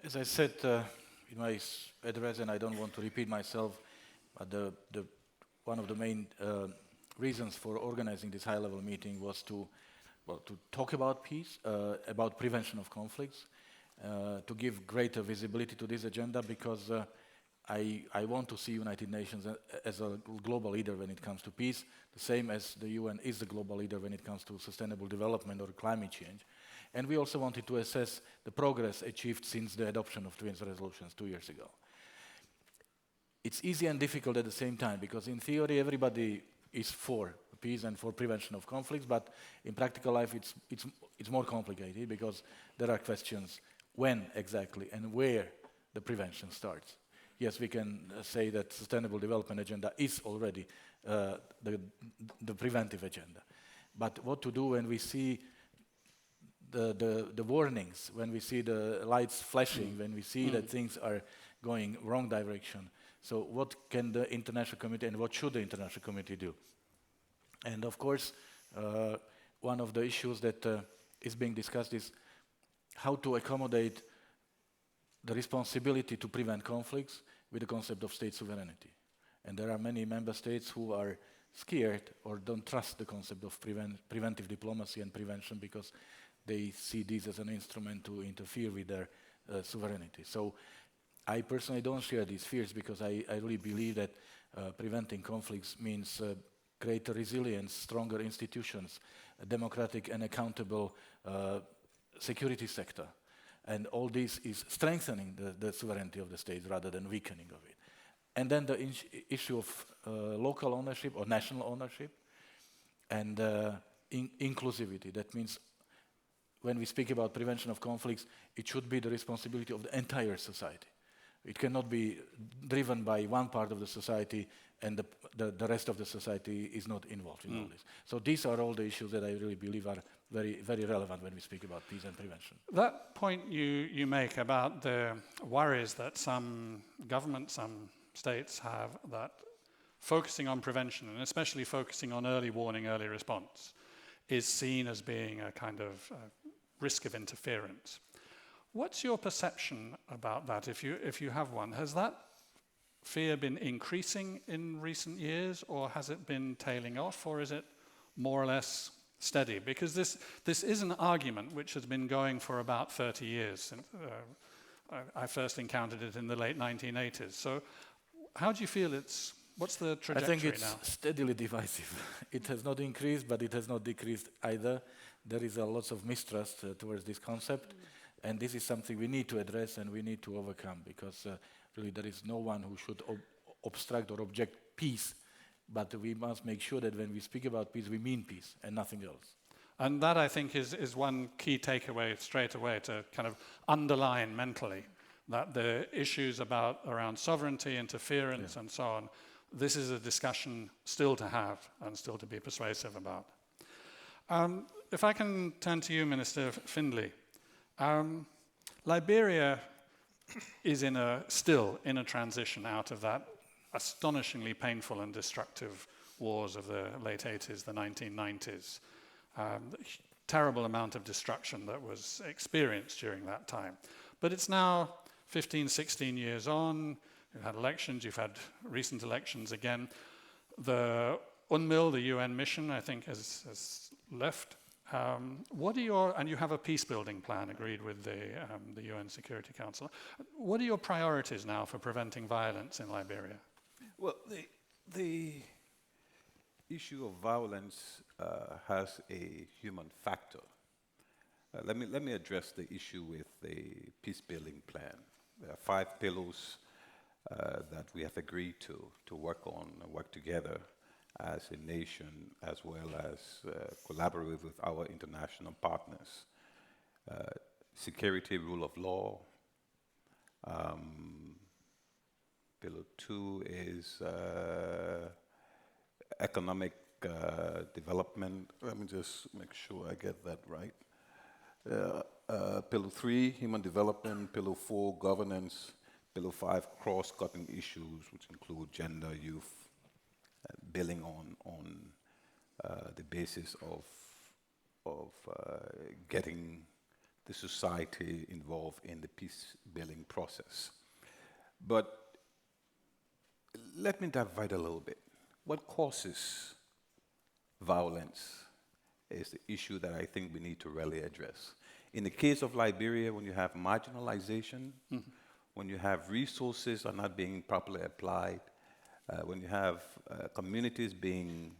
As I said in my address, and I don't want to repeat myself, but one of the main reasons for organizing this high-level meeting was to talk about peace, about prevention of conflicts, to give greater visibility to this agenda, because I want to see United Nations as a global leader when it comes to peace, the same as the UN is the global leader when it comes to sustainable development or climate change. And we also wanted to assess the progress achieved since the adoption of twin resolutions 2 years ago. It's easy and difficult at the same time, because in theory everybody is for peace and for prevention of conflicts, but in practical life it's more complicated because there are questions when exactly and where the prevention starts. Yes, we can say that Sustainable Development Agenda is already the preventive agenda. But what to do when we see the warnings, when we see the lights flashing, when we see that things are going wrong direction? So what can the international community and what should the international community do? And of course, one of the issues that is being discussed is how to accommodate the responsibility to prevent conflicts with the concept of state sovereignty. And there are many member states who are scared or don't trust the concept of preventive diplomacy and prevention because they see this as an instrument to interfere with their sovereignty. So I personally don't share these fears because I really believe that preventing conflicts means greater resilience, stronger institutions, a democratic and accountable security sector. And all this is strengthening the sovereignty of the states rather than weakening of it. And then the issue of local ownership or national ownership and inclusivity. That means when we speak about prevention of conflicts, it should be the responsibility of the entire society. It cannot be driven by one part of the society and the rest of the society is not involved in all this. So these are all the issues that I really believe are very, very relevant when we speak about peace and prevention. That point you make about the worries that some governments, some states have, that focusing on prevention and especially focusing on early warning, early response is seen as being a kind of risk of interference. What's your perception about that, if you have one? Has that fear been increasing in recent years, or has it been tailing off, or is it more or less steady? Because this is an argument which has been going for about 30 years. Since, I first encountered it in the late 1980s. So how do you feel what's the trajectory now? I think it's steadily divisive. It has not increased, but it has not decreased either. There is a lot of mistrust towards this concept. And this is something we need to address and we need to overcome because really there is no one who should obstruct or object peace. But we must make sure that when we speak about peace, we mean peace and nothing else. And that, I think, is one key takeaway straight away to kind of underline mentally that the issues around sovereignty, interference, and so on, this is a discussion still to have and still to be persuasive about. If I can turn to you, Minister Findlay. Liberia is still in a transition out of that astonishingly painful and destructive wars of the late 80s, the 1990s. Terrible amount of destruction that was experienced during that time. But it's now 15, 16 years on. You've had elections, you've had recent elections again. The UNMIL, the UN mission, I think has left. And you have a peace-building plan agreed with the UN Security Council. What are your priorities now for preventing violence in Liberia? Well, the issue of violence has a human factor. Let me address the issue with the peace-building plan. There are 5 pillars that we have agreed to work on and work together as a nation, as well as collaborate with our international partners. Security, rule of law. Pillar 2 is economic development. Let me just make sure I get that right. Pillar 3, human development. Pillar 4, governance. Pillar 5, cross-cutting issues, which include gender, youth, building on the basis of getting the society involved in the peace-building process. But let me divide a little bit. What causes violence is the issue that I think we need to really address. In the case of Liberia, when you have marginalization, when you have resources are not being properly applied, when you have communities being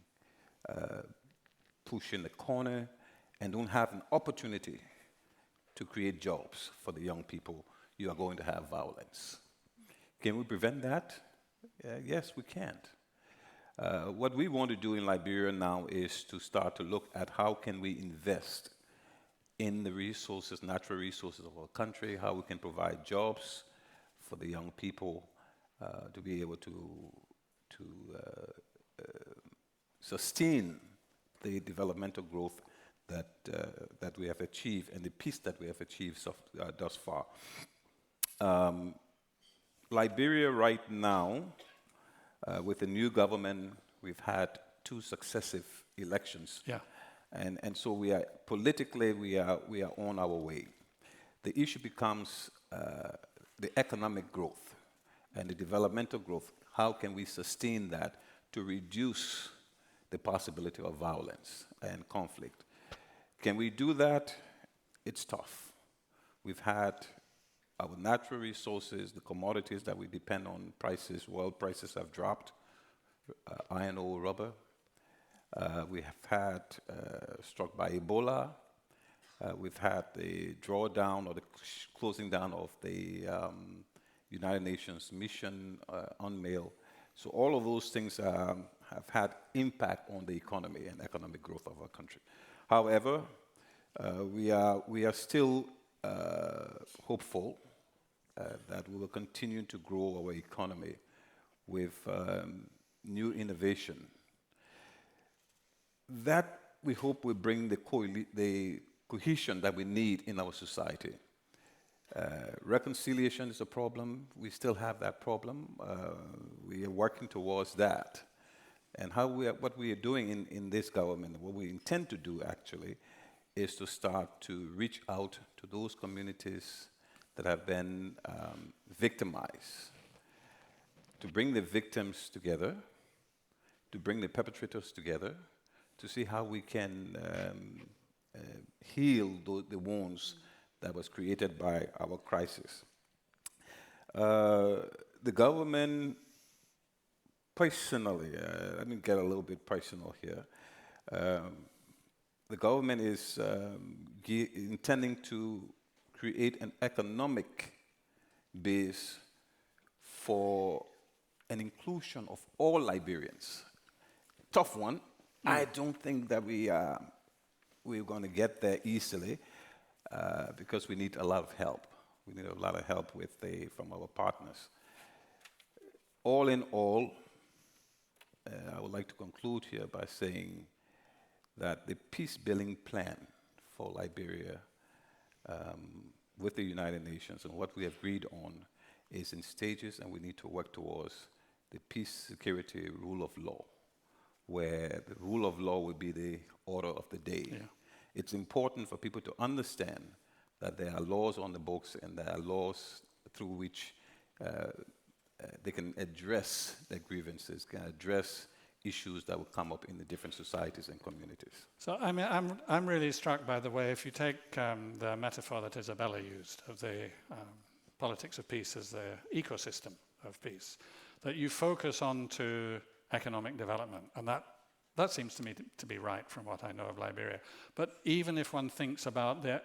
pushed in the corner and don't have an opportunity to create jobs for the young people, you are going to have violence. Can we prevent that? Yes, we can't. What we want to do in Liberia now is to start to look at how can we invest in the resources, natural resources of our country, how we can provide jobs for the young people to be able to sustain the developmental growth that we have achieved and the peace that we have achieved thus far. Liberia right now, with the new government, we've had 2 successive elections. Yeah. And so we are politically we are on our way. The issue becomes the economic growth and the developmental growth. How can we sustain that to reduce the possibility of violence and conflict? Can we do that? It's tough. We've had our natural resources, the commodities that we depend on, world prices have dropped, iron ore, rubber. We have had struck by Ebola. We've had the drawdown or the closing down of the United Nations mission on mail. So all of those things have had impact on the economy and economic growth of our country. However, we are still hopeful that we will continue to grow our economy with new innovation. That we hope will bring the cohesion that we need in our society. Reconciliation is a problem. We still have that problem. We are working towards that. And what we are doing in this government, what we intend to do actually, is to start to reach out to those communities that have been victimized, to bring the victims together, to bring the perpetrators together, to see how we can heal the wounds that was created by our crisis. The government, personally, let me get a little bit personal here. The government is intending to create an economic base for an inclusion of all Liberians. Tough one. I don't think that we're going to get there easily because we need a lot of help. We need a lot of help from our partners. All in all, I would like to conclude here by saying that the peace-building plan for Liberia with the United Nations and what we have agreed on is in stages, and we need to work towards the peace, security, rule of law, where the rule of law will be the order of the day. Yeah. It's important for people to understand that there are laws on the books and there are laws through which they can address their grievances, can address issues that will come up in the different societies and communities. So I mean, I'm really struck by the way, if you take the metaphor that Isabella used of the politics of peace as the ecosystem of peace, that you focus on to economic development, and that seems to me to be right from what I know of Liberia. But even if one thinks about the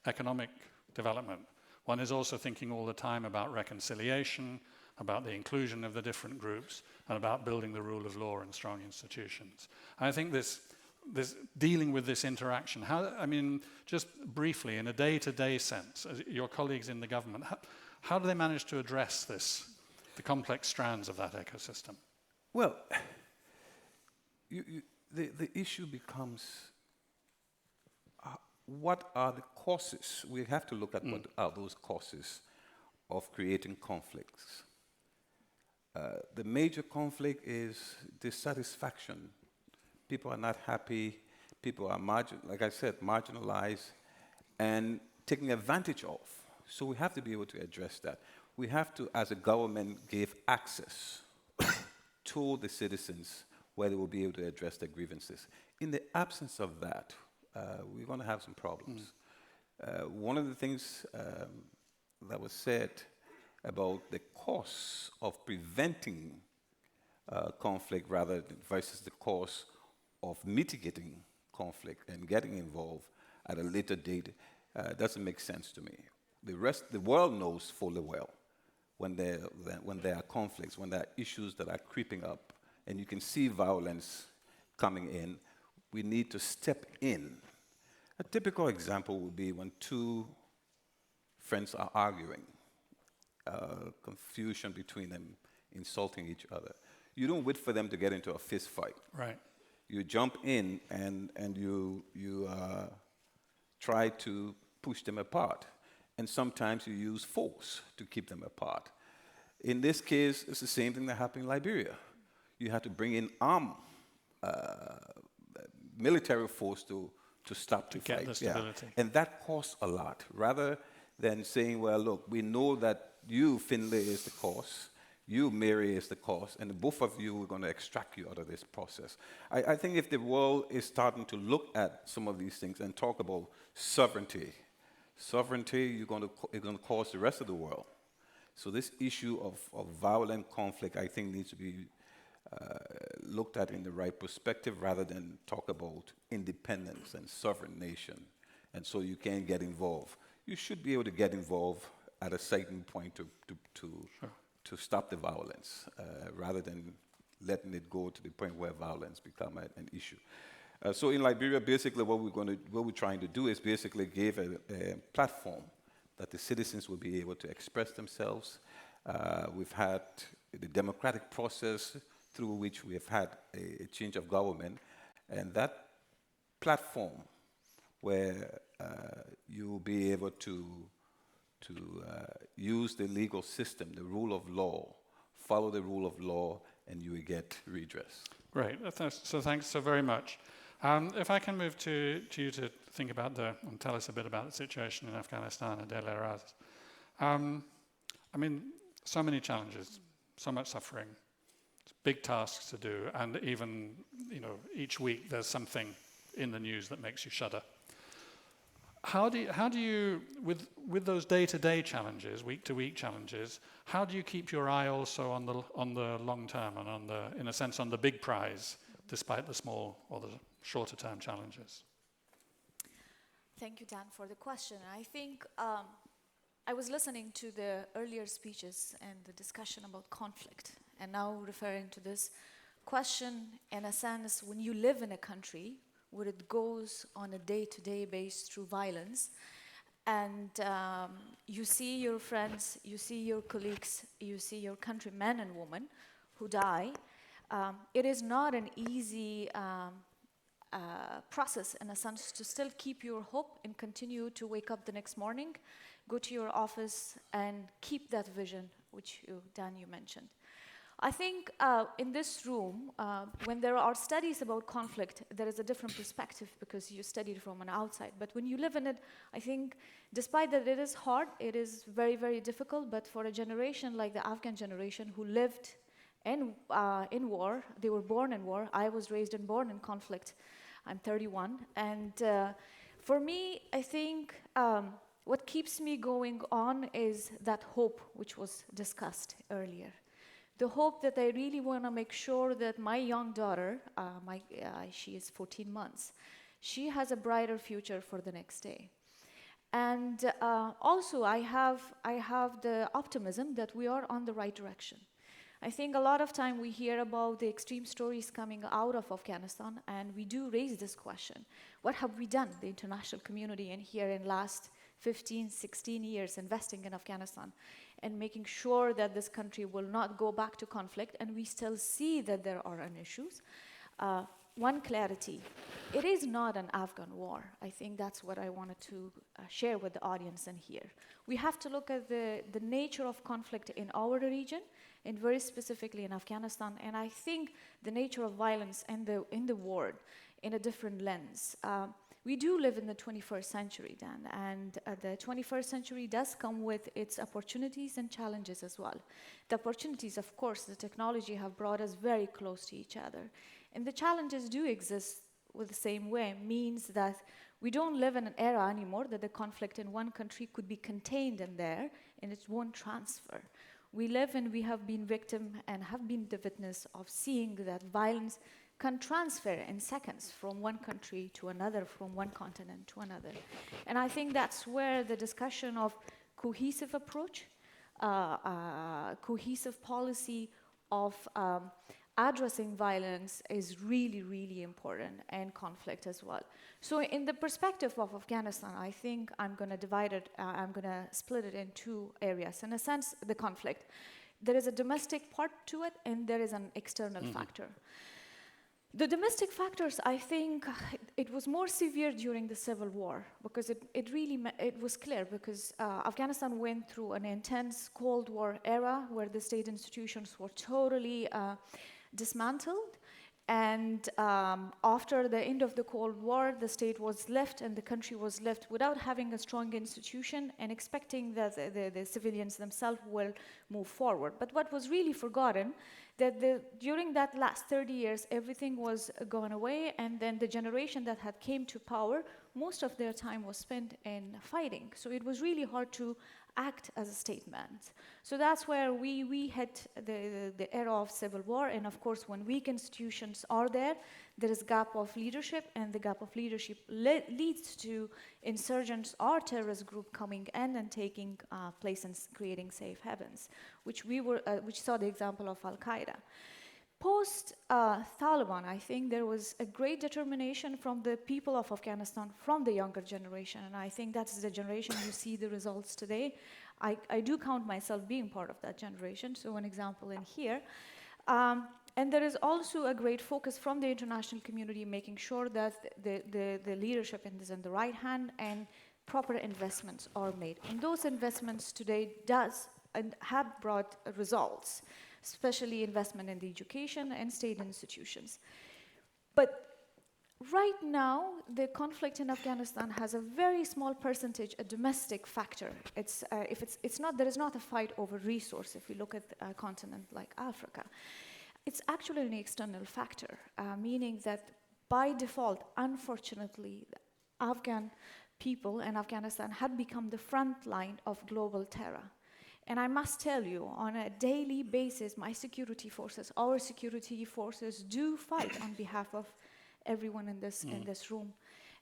economic development, one is also thinking all the time about reconciliation, about the inclusion of the different groups, and about building the rule of law and strong institutions. And I think this dealing with this interaction, just briefly, in a day-to-day sense, as your colleagues in the government, how do they manage to address this, the complex strands of that ecosystem? Well, the issue becomes, what are the causes? We have to look at what are those causes of creating conflicts. The major conflict is dissatisfaction. People are not happy. People are, like I said, marginalized and taken advantage of. So we have to be able to address that. We have to, as a government, give access to the citizens where they will be able to address their grievances. In the absence of that, we're going to have some problems. One of the things that was said about the cost of preventing conflict versus the cost of mitigating conflict and getting involved at a later date doesn't make sense to me. The world knows fully well when there are conflicts, when there are issues that are creeping up and you can see violence coming in, we need to step in. A typical example would be when two friends are arguing, confusion between them, insulting each other. You don't wait for them to get into a fist fight. Right. You jump in and you try to push them apart. And sometimes you use force to keep them apart. In this case, it's the same thing that happened in Liberia. You had to bring in military force to stop the fight. Get the stability. And that costs a lot. Rather than saying, well, look, we know that you, Finlay, is the cause, you, Mary, is the cause, and both of you, we're going to extract you out of this process. I think if the world is starting to look at some of these things and talk about sovereignty, you're going to cause the rest of the world. So this issue of violent conflict, I think, needs to be looked at in the right perspective rather than talk about independence and sovereign nation. And so you can't get involved. You should be able to get involved at a certain point to stop the violence, rather than letting it go to the point where violence become an issue. So in Liberia, basically what we're trying to do is basically give a platform that the citizens will be able to express themselves. We've had the democratic process through which we have had a change of government, and that platform where you will be able to use the legal system, the rule of law, follow the rule of law, and you will get redress. Great. So thanks so very much. If I can move to you to think about and tell us a bit about the situation in Afghanistan and Del Eraz. I mean, so many challenges, so much suffering, big tasks to do, and even, each week there's something in the news that makes you shudder. How do you, with those day-to-day challenges, week-to-week challenges, how do you keep your eye also on the long term and in a sense, on the big prize, despite the small or the shorter-term challenges? Thank you, Dan, for the question. I think I was listening to the earlier speeches and the discussion about conflict, and now referring to this question, in a sense, when you live in a country where it goes on a day-to-day basis through violence, and you see your friends, you see your colleagues, you see your countrymen and women who die, it is not an easy process, in a sense, to still keep your hope and continue to wake up the next morning, go to your office, and keep that vision, which Dan, you mentioned. I think in this room, when there are studies about conflict, there is a different perspective because you studied from an outside. But when you live in it, I think, despite that it is hard, it is very, very difficult. But for a generation like the Afghan generation who lived in war, they were born in war. I was raised and born in conflict. I'm 31. And for me, I think what keeps me going on is that hope which was discussed earlier. The hope that I really want to make sure that my young daughter, she is 14 months, she has a brighter future for the next day. And also I have the optimism that we are on the right direction. I think a lot of time we hear about the extreme stories coming out of Afghanistan, and we do raise this question. What have we done, the international community, in here in last 15, 16 years investing in Afghanistan and making sure that this country will not go back to conflict, and we still see that there are issues. One clarity, it is not an Afghan war. I think that's what I wanted to share with the audience in here. We have to look at the nature of conflict in our region, and very specifically in Afghanistan, and I think the nature of violence in the world in a different lens. We do live in the 21st century, Dan, and the 21st century does come with its opportunities and challenges as well. The opportunities, of course, the technology have brought us very close to each other. And the challenges do exist with the same way, means that we don't live in an era anymore that the conflict in one country could be contained in there and it won't transfer. We live and we have been victim and have been the witness of seeing that violence can transfer in seconds from one country to another, from one continent to another. And I think that's where the discussion of cohesive approach, cohesive policy of addressing violence is really, really important, and conflict as well. So in the perspective of Afghanistan, I think I'm going to split it in two areas. In a sense, the conflict. There is a domestic part to it, and there is an external factor. The domestic factors, I think, it was more severe during the civil war, because it was clear, because Afghanistan went through an intense Cold War era where the state institutions were totally dismantled. And after the end of the Cold War, the state was left and the country was left without having a strong institution and expecting that the civilians themselves will move forward. But what was really forgotten, that during that last 30 years, everything was gone away, and then the generation that had came to power, most of their time was spent in fighting. So it was really hard to act as a statement. So that's where we hit the era of civil war, and of course when weak institutions are there is a gap of leadership, and the gap of leadership leads to insurgents or terrorist group coming in and taking place and creating safe havens, which saw the example of Al-Qaeda. Post-Taliban, I think there was a great determination from the people of Afghanistan, from the younger generation, and I think that's the generation you see the results today. I do count myself being part of that generation, so an example in here. And there is also a great focus from the international community making sure that the leadership is in the right hand and proper investments are made. And those investments today have brought results, especially investment in the education and state institutions. But right now, the conflict in Afghanistan has a very small percentage, a domestic factor. There is not a fight over resource if we look at a continent like Africa. It's actually an external factor, meaning that by default, unfortunately, the Afghan people in Afghanistan had become the front line of global terror. And I must tell you, on a daily basis, our security forces do fight on behalf of everyone in this room.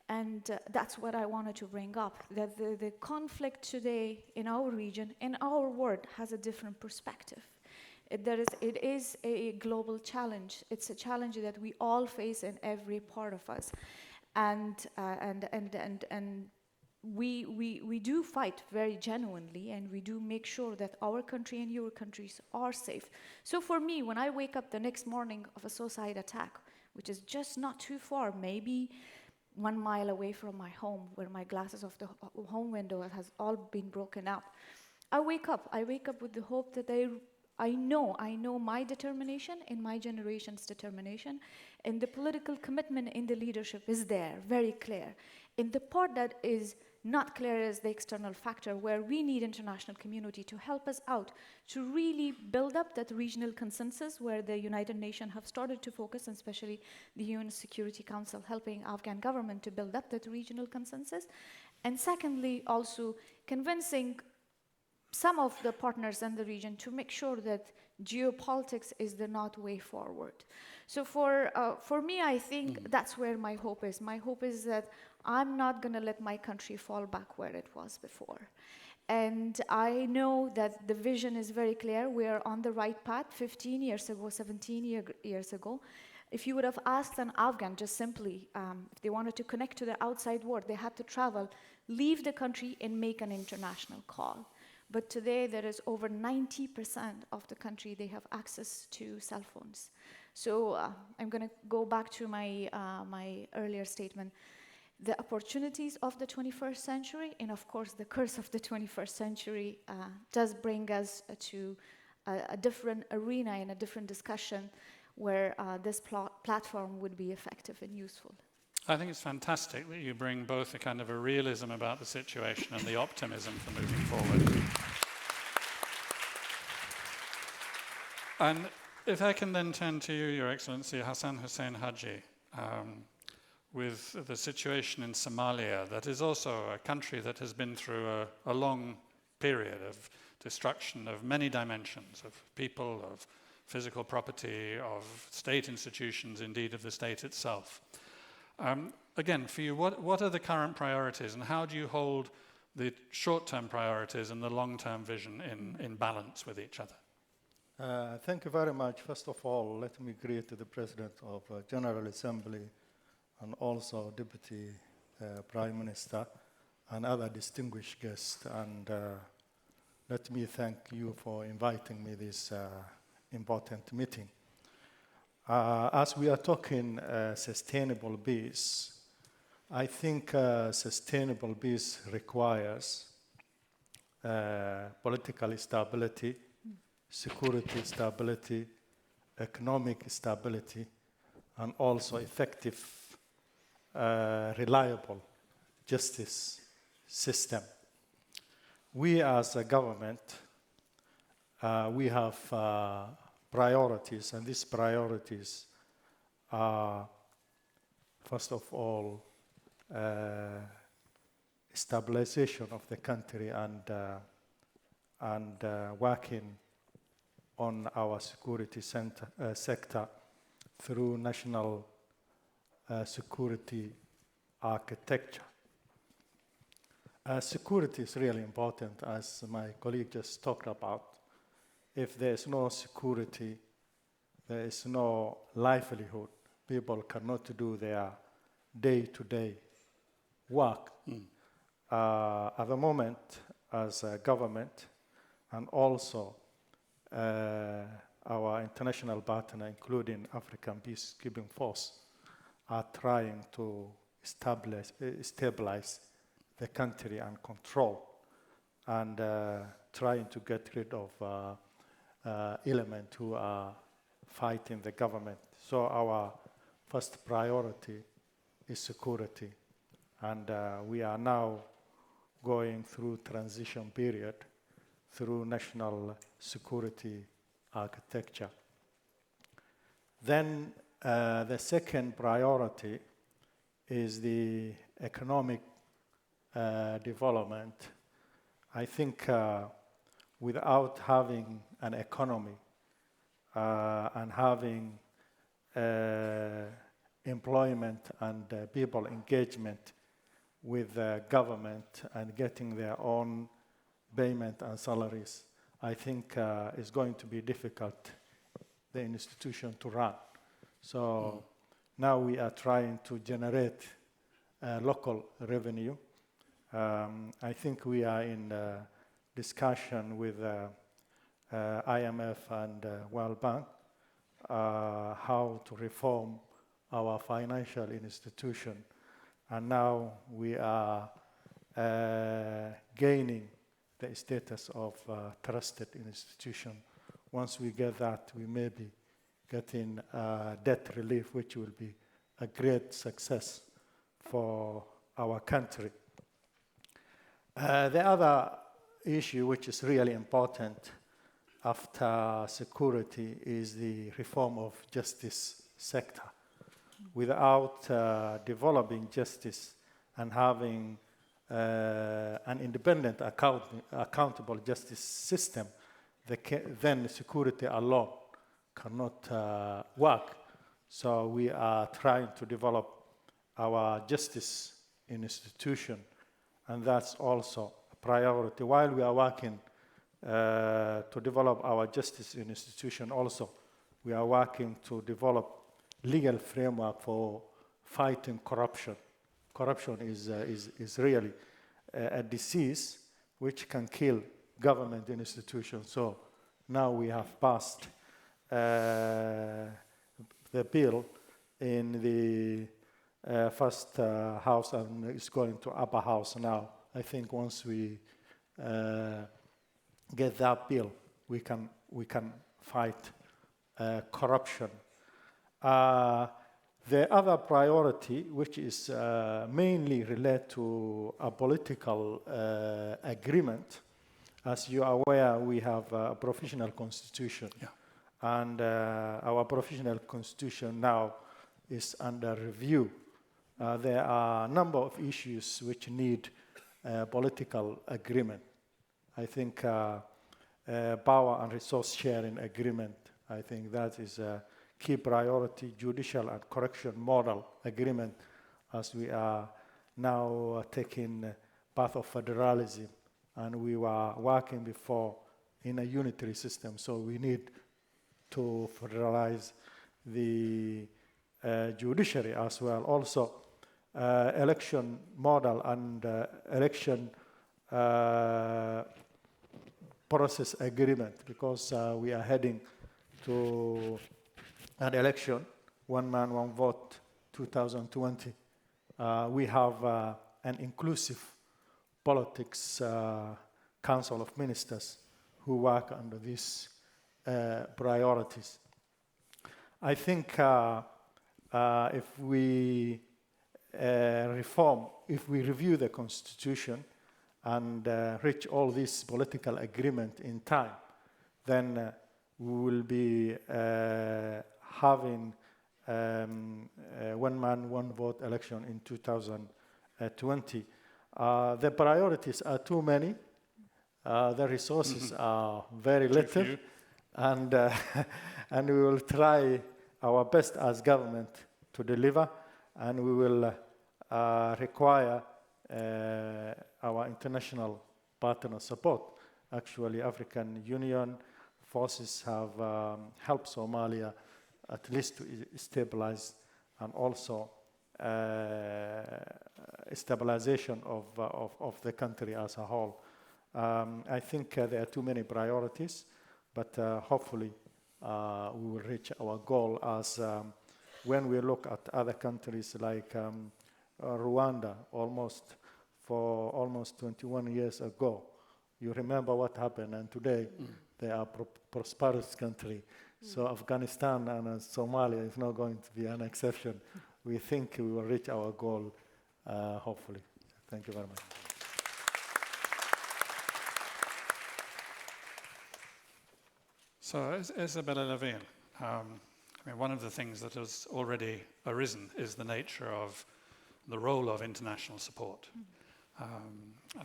And that's what I wanted to bring up, that the conflict today in our region, in our world, has a different perspective. It is a global challenge. It's a challenge that we all face in every part of us. And we do fight very genuinely, and we do make sure that our country and your countries are safe. So for me, when I wake up the next morning of a suicide attack, which is just not too far, maybe 1 mile away from my home, where my glasses of the home window has all been broken up, I wake up with the hope that I know my determination and my generation's determination, and the political commitment in the leadership is there, very clear. And the part that is not clear is the external factor, where we need international community to help us out, to really build up that regional consensus, where the United Nations have started to focus, and especially the UN Security Council helping Afghan government to build up that regional consensus. And secondly, also convincing some of the partners in the region to make sure that geopolitics is the not way forward. So for me, I think that's where my hope is. My hope is that I'm not going to let my country fall back where it was before. And I know that the vision is very clear. We are on the right path. 15 years ago, 17 years ago, if you would have asked an Afghan just simply, if they wanted to connect to the outside world, they had to travel, leave the country, and make an international call. But today, there is over 90% of the country, they have access to cell phones. So I'm going to go back to my earlier statement. The opportunities of the 21st century, and of course, the curse of the 21st century does bring us to a different arena and a different discussion where this platform would be effective and useful. I think it's fantastic that you bring both a kind of a realism about the situation and the optimism for moving forward. And if I can then turn to you, Your Excellency, Hassan Hussein Haji, with the situation in Somalia, that is also a country that has been through a long period of destruction of many dimensions, of people, of physical property, of state institutions, indeed of the state itself. Again, for you, what are the current priorities, and how do you hold the short-term priorities and the long-term vision in balance with each other? Thank you very much. First of all, let me greet the President of General Assembly and also Deputy Prime Minister and other distinguished guests. And let me thank you for inviting me this important meeting. As we are talking sustainable peace, I think sustainable peace requires political stability, security stability, economic stability, and also effective, reliable justice system. We as a government, we have priorities, and these priorities are, first of all, stabilization of the country and working on our security sector through national security architecture. Security is really important, as my colleague just talked about. If there is no security, there is no livelihood. People cannot do their day-to-day work. At the moment, as a government, and also our international partner, including African Peacekeeping Force, are trying to stabilize the country and control, and trying to get rid of elements who are fighting the government. So our first priority is security, and we are now going through transition period through national security architecture. Then the second priority is the economic development. I think without having an economy and having employment and people engagement with the government and getting their own payment and salaries, I think it's going to be difficult, the institution to run. So now we are trying to generate local revenue. I think we are in discussion with IMF and World Bank how to reform our financial institution. And now we are gaining the status of trusted institution. Once we get that, we may be getting debt relief, which will be a great success for our country. The other issue which is really important after security is the reform of justice sector. Without developing justice and having an independent accountable justice system, then security alone cannot work. So we are trying to develop our justice institution, and that's also a priority. While we are working to develop our justice institution also, we are working to develop legal framework for fighting corruption. Corruption is really a disease which can kill government institutions. So now we have passed the bill in the first house, and it's going to upper house now. I think once we get that bill, we can fight corruption. The other priority, which is mainly related to a political agreement, as you are aware, we have a provisional constitution. Yeah. And our provisional constitution now is under review. There are a number of issues which need political agreement. I think power and resource sharing agreement, I think that is a key priority. Judicial and correction model agreement, as we are now taking path of federalism, and we were working before in a unitary system, so we need to federalize the judiciary as well. Also, election model and election process agreement, because we are heading to an election, one man, one vote, 2020. We have an inclusive politics council of ministers who work under these priorities. I think if we if we review the constitution and reach all this political agreement in time, then we will be having one man, one vote election in 2020. The priorities are too many. The resources are very little, and and we will try our best as government to deliver, and we will require our international partner support. Actually, African Union forces have helped Somalia at least to stabilize, and also stabilization of the country as a whole. I think there are too many priorities, but hopefully we will reach our goal. As when we look at other countries like Rwanda, for almost 21 years ago, you remember what happened, and today they are prosperous country. So Afghanistan and Somalia is not going to be an exception. We think we will reach our goal, hopefully. Thank you very much. So, Isabella Lövin, I mean, one of the things that has already arisen is the nature of the role of international support. The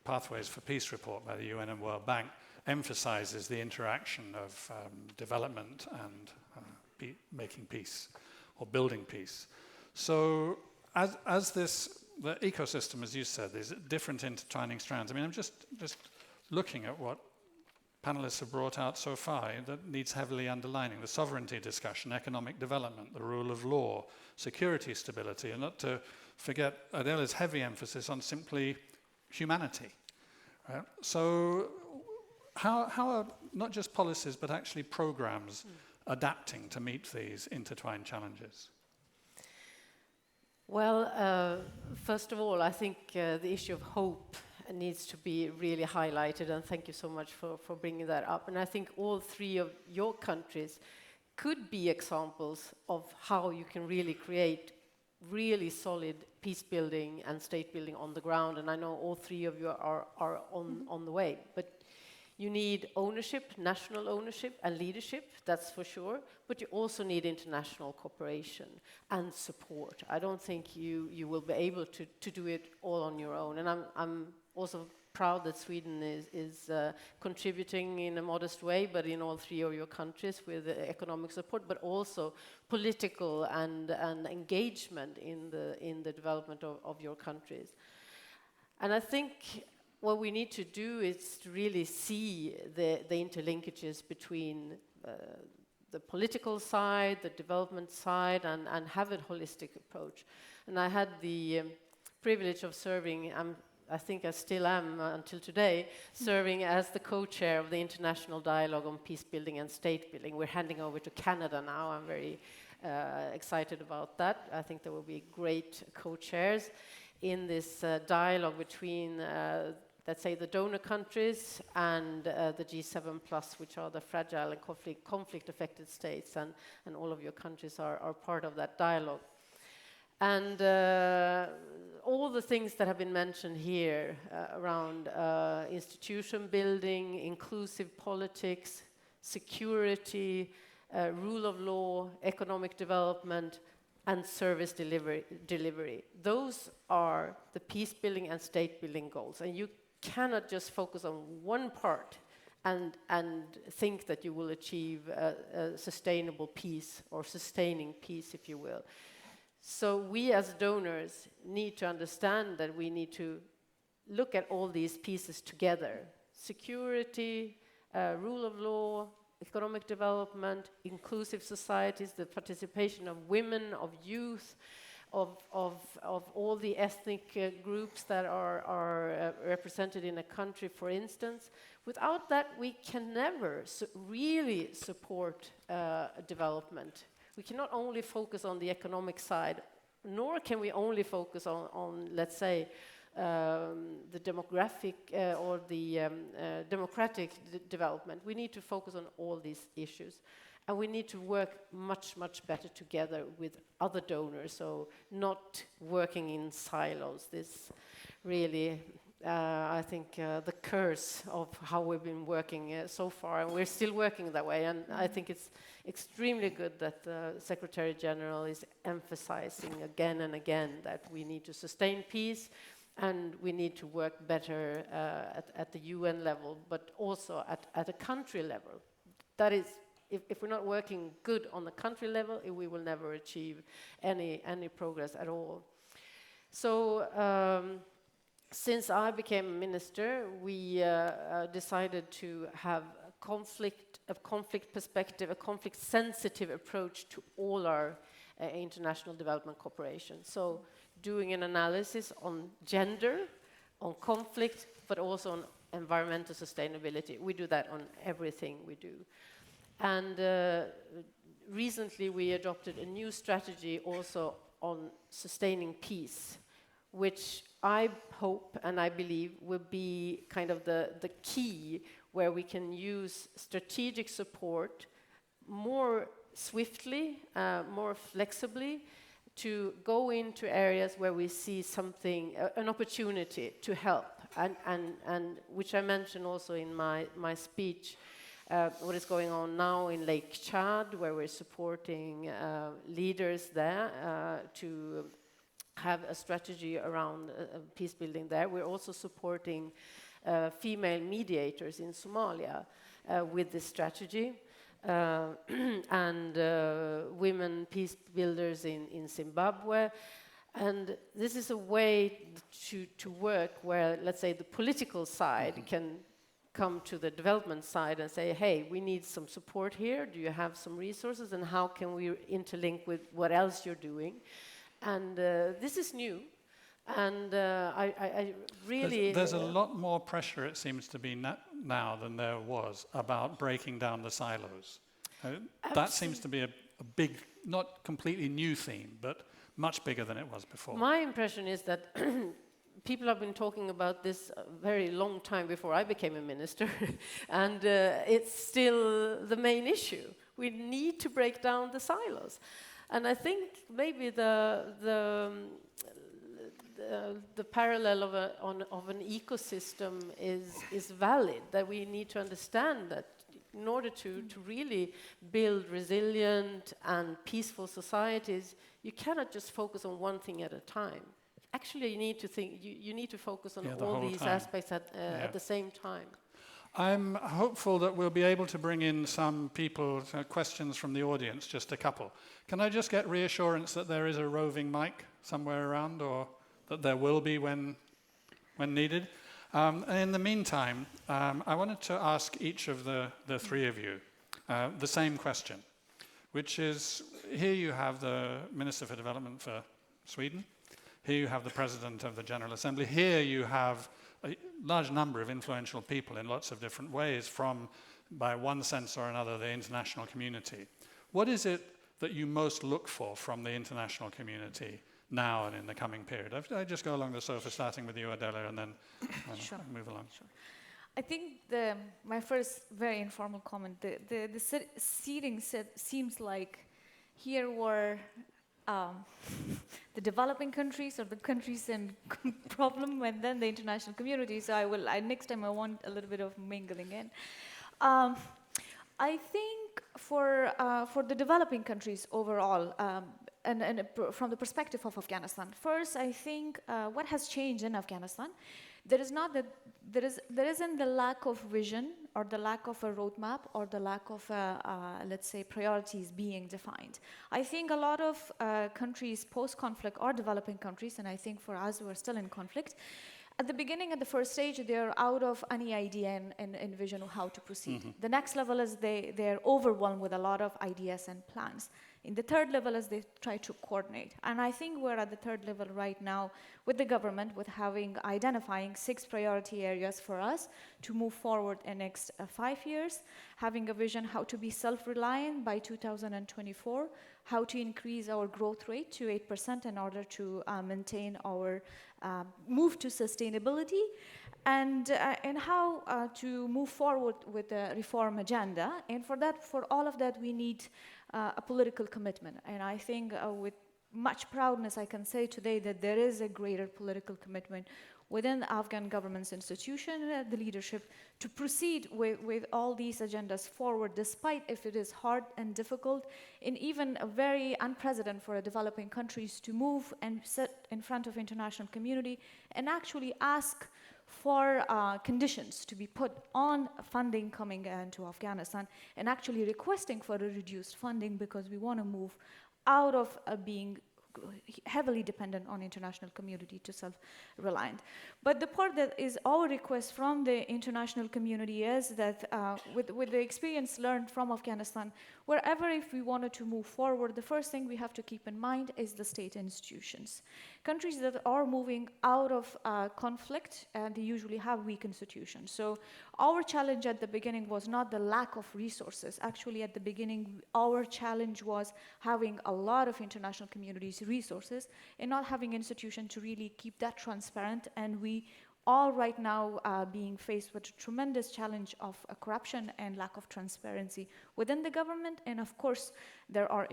Pathways for Peace report by the UN and World Bank emphasizes the interaction of development and making peace or building peace. So as the ecosystem, as you said, there's different intertwining strands. I mean, I'm just looking at what panelists have brought out so far that needs heavily underlining: the sovereignty discussion, economic development, the rule of law, security, stability, and not to forget Adela's heavy emphasis on simply humanity. Right? So how are not just policies but actually programs adapting to meet these intertwined challenges? Well, first of all, I think the issue of hope needs to be really highlighted, and thank you so much for bringing that up. And I think all three of your countries could be examples of how you can really create really solid peace building and state building on the ground. And I know all three of you are on the way. But you need ownership, national ownership and leadership, that's for sure. But you also need international cooperation and support. I don't think you will be able to do it all on your own. And I'm also proud that Sweden is contributing in a modest way, but in all three of your countries with economic support, but also political and engagement in the development of your countries. And I think what we need to do is to really see the interlinkages between the political side, the development side, and have a holistic approach. And I had the privilege of serving, I think I still am until today, serving as the co-chair of the International Dialogue on Peace Building and State Building. We're handing over to Canada now. I'm very excited about that. I think there will be great co-chairs in this dialogue between, let's say, the donor countries and the G7+, which are the fragile and conflict-affected states, and all of your countries are part of that dialogue. And all the things that have been mentioned here around institution building, inclusive politics, security, rule of law, economic development, and service delivery. Those are the peace building and state building goals. And you cannot just focus on one part and think that you will achieve a sustainable peace or sustaining peace, if you will. So we as donors need to understand that we need to look at all these pieces together. Security, rule of law, economic development, inclusive societies, the participation of women, of youth, of all the ethnic groups that are represented in a country, for instance. Without that, we can never really support development. We cannot only focus on the economic side, nor can we only focus on let's say, the demographic or the democratic development. We need to focus on all these issues. And we need to work much, much better together with other donors, so not working in silos. This really, I think, the curse of how we've been working so far, and we're still working that way. And I think it's extremely good that the Secretary General is emphasizing again and again that we need to sustain peace, and we need to work better at the UN level, but also at a country level. That is, if we're not working good on the country level, we will never achieve any progress at all. So since I became a minister, we decided to have a conflict perspective, a conflict-sensitive approach to all our international development cooperation. So doing an analysis on gender, on conflict, but also on environmental sustainability. We do that on everything we do. And recently we adopted a new strategy also on sustaining peace, which I hope and I believe will be kind of the key where we can use strategic support more swiftly, more flexibly, to go into areas where we see something, an opportunity to help, and which I mentioned also in my speech. What is going on now in Lajčák, where we're supporting leaders there to have a strategy around peace building there. We're also supporting female mediators in Somalia with this strategy, and women peace builders in Zimbabwe. And this is a way to work where, let's say, the political side can come to the development side and say, hey, we need some support here. Do you have some resources? And how can we interlink with what else you're doing? And this is new. And I really... There's a lot more pressure, it seems to be now than there was, about breaking down the silos. That seems to be a big, not completely new theme, but much bigger than it was before. My impression is that people have been talking about this a very long time before I became a minister, and it's still the main issue. We need to break down the silos. And I think maybe the parallel of an ecosystem is valid, that we need to understand that in order to really build resilient and peaceful societies, you cannot just focus on one thing at a time. Actually, you need to think. You need to focus on all these aspects at the same time. I'm hopeful that we'll be able to bring in some people, questions from the audience, just a couple. Can I just get reassurance that there is a roving mic somewhere around, or that there will be when needed? And in the meantime, I wanted to ask each of the three of you the same question, which is, here you have the Minister for Development for Sweden. Here you have the President of the General Assembly. Here you have a large number of influential people in lots of different ways from, by one sense or another, the international community. What is it that you most look for from the international community now and in the coming period? I just go along the sofa, starting with you, Adela, and then move along. Sure. I think my first very informal comment, the seating seems like here were the developing countries or the countries in problem, and then the international community. So next time I want a little bit of mingling in. I think for the developing countries overall, and from the perspective of Afghanistan, first I think what has changed in Afghanistan, there isn't the lack of vision or the lack of a roadmap or the lack of let's say priorities being defined. I think a lot of countries post-conflict or developing countries, and I think for us who are still in conflict, At the beginning, at the first stage, they're out of any idea and vision of how to proceed. The next level is they're overwhelmed with a lot of ideas and plans. In the third level is they try to coordinate. And I think we're at the third level right now with the government, with identifying 6 priority areas for us to move forward in the next 5 years, having a vision how to be self-reliant by 2024, how to increase our growth rate to 8% in order to maintain our move to sustainability, and how to move forward with the reform agenda. And for all of that, we need a political commitment. And I think with much proudness, I can say today that there is a greater political commitment within the Afghan government's institution and the leadership to proceed with all these agendas forward, despite if it is hard and difficult, and even very unprecedented for developing countries to move and sit in front of international community and actually ask for conditions to be put on funding coming into Afghanistan, and actually requesting for a reduced funding because we want to move out of being heavily dependent on international community to self-reliant. But the part that is our request from the international community is that with the experience learned from Afghanistan, wherever if we wanted to move forward, the first thing we have to keep in mind is the state institutions. Countries that are moving out of conflict, they usually have weak institutions. So our challenge at the beginning was not the lack of resources. Actually, at the beginning, our challenge was having a lot of international communities resources and not having institutions to really keep that transparent. And we all right now being faced with a tremendous challenge of corruption and lack of transparency within the government. And of course, there are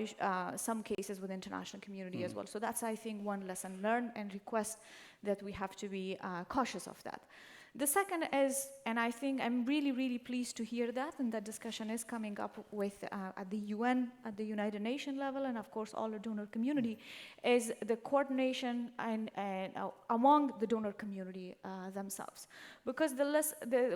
some cases with international community as well. So that's, I think, one lesson learned and request that we have to be cautious of that. The second is, and I think I'm really, really pleased to hear that, and that discussion is coming up with at the UN, at the United Nations level, and of course all the donor community, is the coordination and among the donor community themselves. Because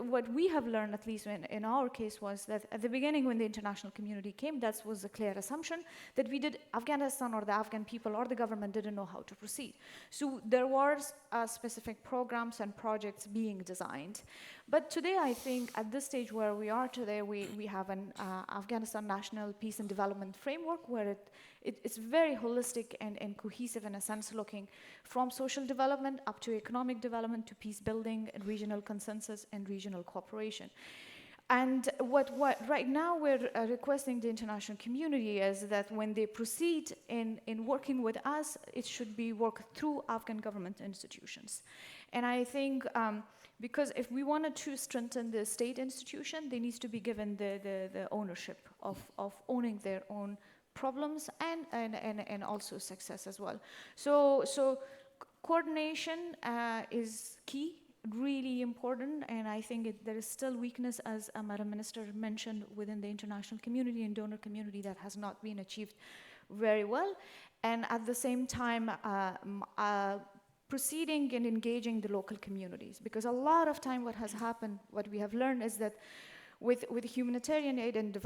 what we have learned, at least in our case, was that at the beginning when the international community came, that was a clear assumption that Afghanistan or the Afghan people or the government didn't know how to proceed. So there was specific programs and projects being designed. But today, I think, at this stage where we are today, we have an Afghanistan National Peace and Development Framework where it's very holistic and cohesive in a sense, looking from social development up to economic development to peace building, and regional consensus, and regional cooperation. And what right now we're requesting the international community is that when they proceed in working with us, it should be worked through Afghan government institutions. And I think because if we wanted to strengthen the state institution, they need to be given the ownership of owning their own problems and also success as well. So coordination is key, really important, and I think there is still weakness, as Madam Minister mentioned, within the international community and donor community that has not been achieved very well. And at the same time, proceeding and engaging the local communities, because a lot of time what has happened, what we have learned is that with humanitarian aid and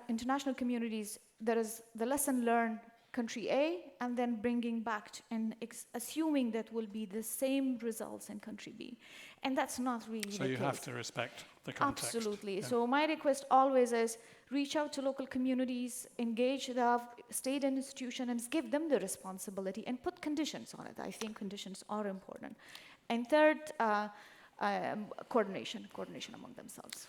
international communities, there is the lesson learned country A, and then bringing back and assuming that will be the same results in country B. And that's not really the case. So you have to respect the context. Absolutely. Yeah. So my request always is reach out to local communities, engage the state institutions, and give them the responsibility and put conditions on it. I think conditions are important. And third, coordination among themselves.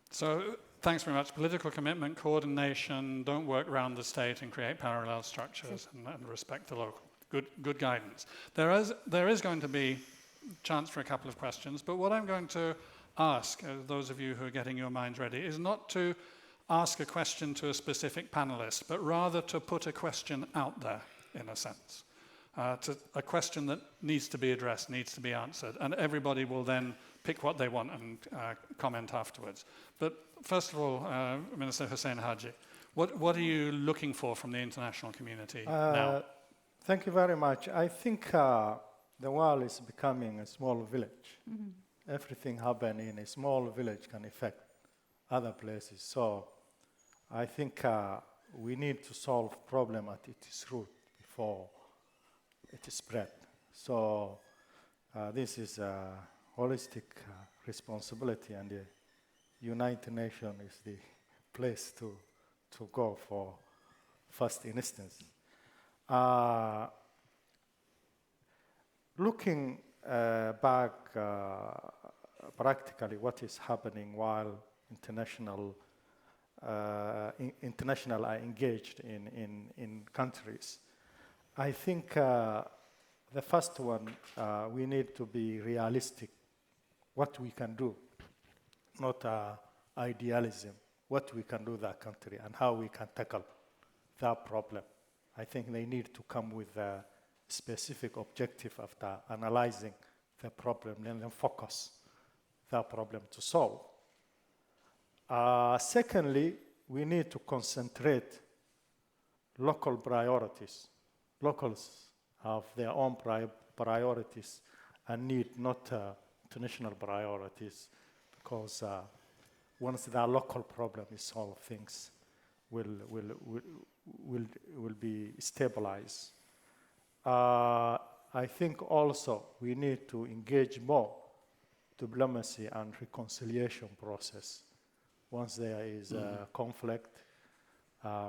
So thanks very much. Political commitment, coordination, don't work around the state and create parallel structures, and respect the local. Good guidance. There is going to be chance for a couple of questions, but what I'm going to ask, those of you who are getting your minds ready, is not to ask a question to a specific panelist, but rather to put a question out there, in a sense. A question that needs to be addressed, needs to be answered, and everybody will then pick what they want and comment afterwards. But first of all, Minister Hussein Haji, what are you looking for from the international community now? Thank you very much. I think the world is becoming a small village. Mm-hmm. Everything happening in a small village can affect other places. So I think we need to solve problem at its root before it is spread. So This is a holistic responsibility, and the United Nations is the place to go for first instance. Looking back practically what is happening while international are engaged in countries, I think the first one, we need to be realistic, what we can do, not idealism, what we can do that country and how we can tackle that problem. I think they need to come with a specific objective after analyzing the problem and then focus that problem to solve. Secondly, we need to concentrate local priorities. Locals have their own priorities and need not international priorities, because once that local problem is solved, things will be stabilized. I think also we need to engage more diplomacy and reconciliation process. Once there is a conflict,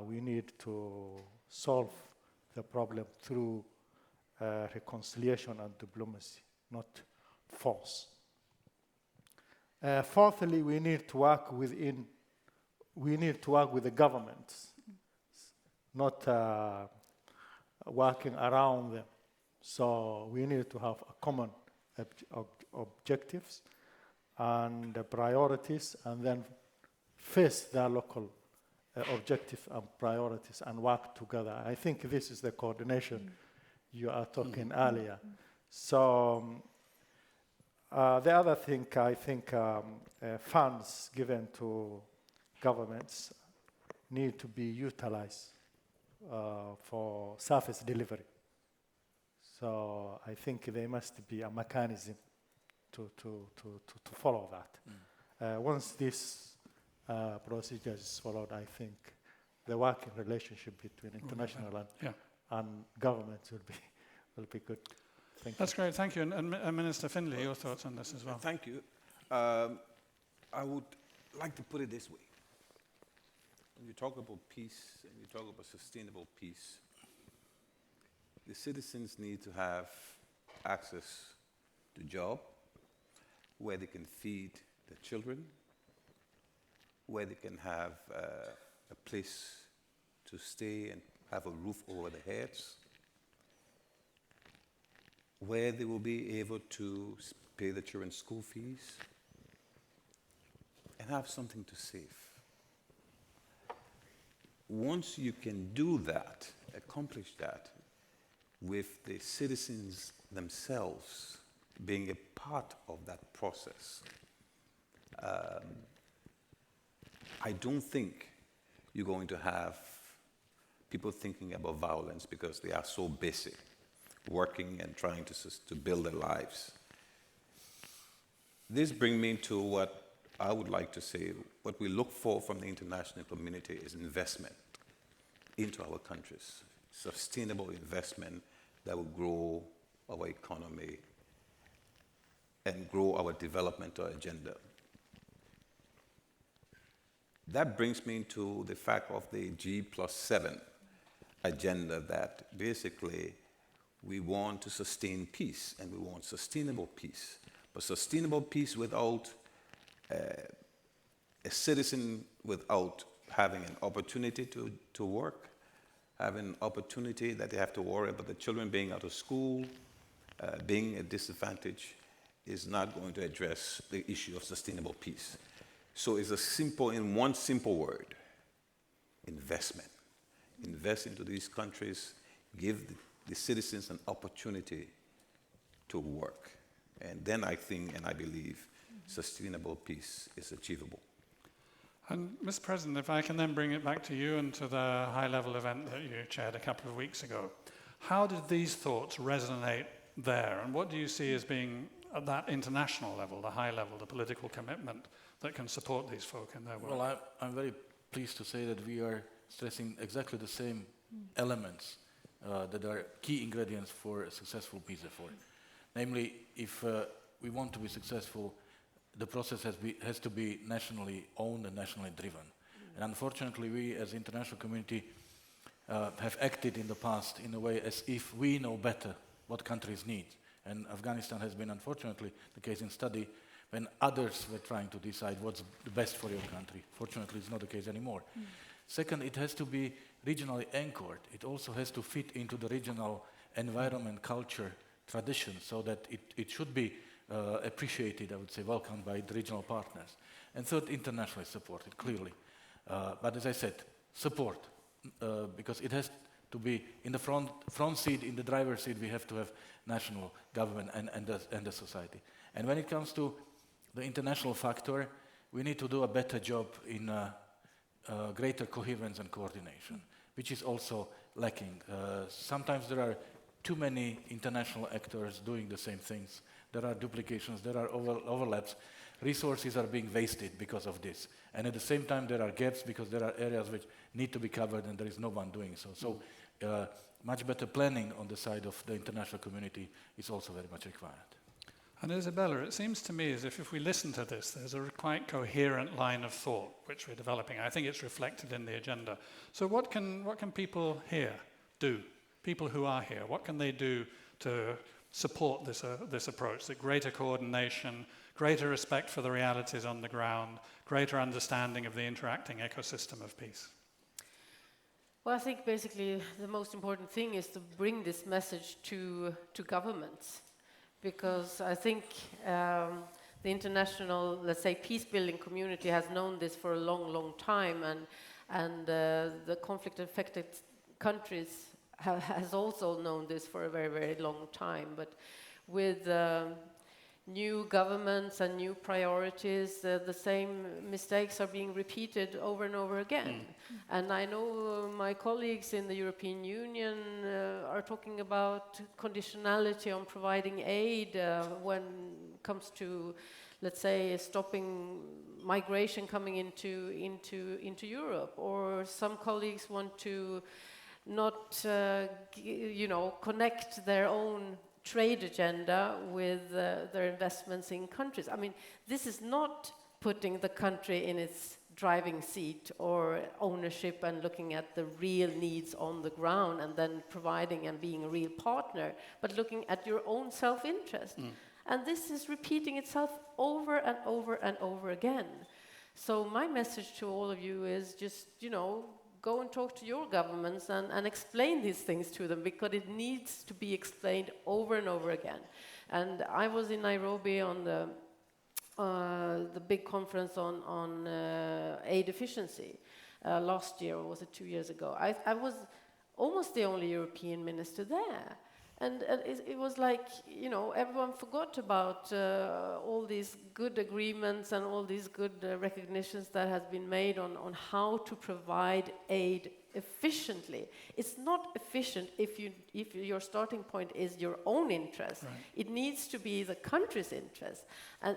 we need to solve the problem through reconciliation and diplomacy, not force. Fourthly, we need to work with the governments, not working around them. So we need to have a common objectives and priorities, and then face the local objectives and priorities and work together. I think this is the coordination you are talking earlier. So the other thing, I think funds given to governments need to be utilized for service delivery. So I think there must be a mechanism to follow that. Once this procedure is followed, I think the working relationship between international and governments will be good. Thank you. That's great, thank you. And Minister Findlay, your thoughts on this as well? Thank you. I would like to put it this way. When you talk about peace and you talk about sustainable peace, the citizens need to have access to job, where they can feed their children, where they can have a place to stay and have a roof over their heads, where they will be able to pay their children's school fees, and have something to save. Once you can do that, accomplish that, with the citizens themselves being a part of that process, I don't think you're going to have people thinking about violence because they are so busy working and trying to build their lives. This brings me to what I would like to say. What we look for from the international community is investment into our countries, sustainable investment that will grow our economy and grow our developmental agenda. That brings me to the fact of the G+7 agenda, that basically we want to sustain peace, and we want sustainable peace. But sustainable peace without a citizen without having an opportunity to work, having an opportunity that they have to worry about the children being out of school, being at disadvantage, is not going to address the issue of sustainable peace. So it's in one simple word, investment. Invest into these countries, give the citizens an opportunity to work. And then I think and I believe sustainable peace is achievable. And Mr. President, if I can then bring it back to you and to the high-level event that you chaired a couple of weeks ago, how did these thoughts resonate there? And what do you see as being at that international level, the high level, the political commitment that can support these folk in their work? Well, I'm very pleased to say that we are stressing exactly the same elements that are key ingredients for a successful peace effort. Namely, if we want to be successful, the process has to be nationally owned and nationally driven. And unfortunately, we as international community have acted in the past in a way as if we know better what countries need. And Afghanistan has been, unfortunately, the case in study when others were trying to decide what's the best for your country. Fortunately, it's not the case anymore. Second, it has to be regionally anchored. It also has to fit into the regional environment, culture, tradition, so that it should be appreciated, I would say, welcomed by the regional partners. And third, internationally supported, clearly. But as I said, support, because it has to be in the front seat, in the driver's seat, we have to have national government and the society. And when it comes to the international factor, we need to do a better job in greater coherence and coordination, which is also lacking. Sometimes there are too many international actors doing the same things. There are duplications, there are overlaps. Resources are being wasted because of this. And at the same time, there are gaps because there are areas which need to be covered and there is no one doing so. So much better planning on the side of the international community is also very much required. And Isabella, it seems to me as if we listen to this, there's a quite coherent line of thought which we're developing. I think it's reflected in the agenda. So what can people here do? People who are here, what can they do to support this approach, the greater coordination, greater respect for the realities on the ground, greater understanding of the interacting ecosystem of peace? Well, I think basically the most important thing is to bring this message to governments, because I think the international, let's say, peace-building community has known this for a long, long time, and the conflict-affected countries has also known this for a very, very long time. But with new governments and new priorities, the same mistakes are being repeated over and over again. And I know my colleagues in the European Union are talking about conditionality on providing aid when it comes to, let's say, stopping migration coming into Europe. Or some colleagues want to not, connect their own trade agenda with their investments in countries. I mean, this is not putting the country in its driving seat or ownership and looking at the real needs on the ground and then providing and being a real partner, but looking at your own self-interest. And this is repeating itself over and over and over again. So my message to all of you is just, go and talk to your governments and explain these things to them, because it needs to be explained over and over again. And I was in Nairobi on the big conference on aid efficiency last year, or was it 2 years ago? I was almost the only European minister there. And it was like, everyone forgot about all these good agreements and all these good recognitions that has been made on how to provide aid efficiently. It's not efficient if your starting point is your own interest. Right. It needs to be the country's interest. And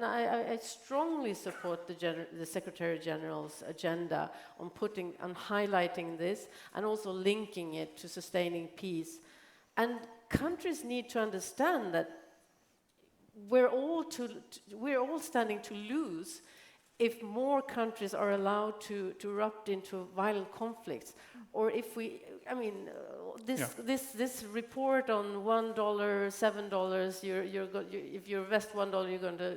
I strongly support the Secretary General's agenda on highlighting this and also linking it to sustaining peace. And countries need to understand that we're all standing to lose if more countries are allowed to erupt into violent conflicts, or if this report on $1, $7, if you invest $1, you're going to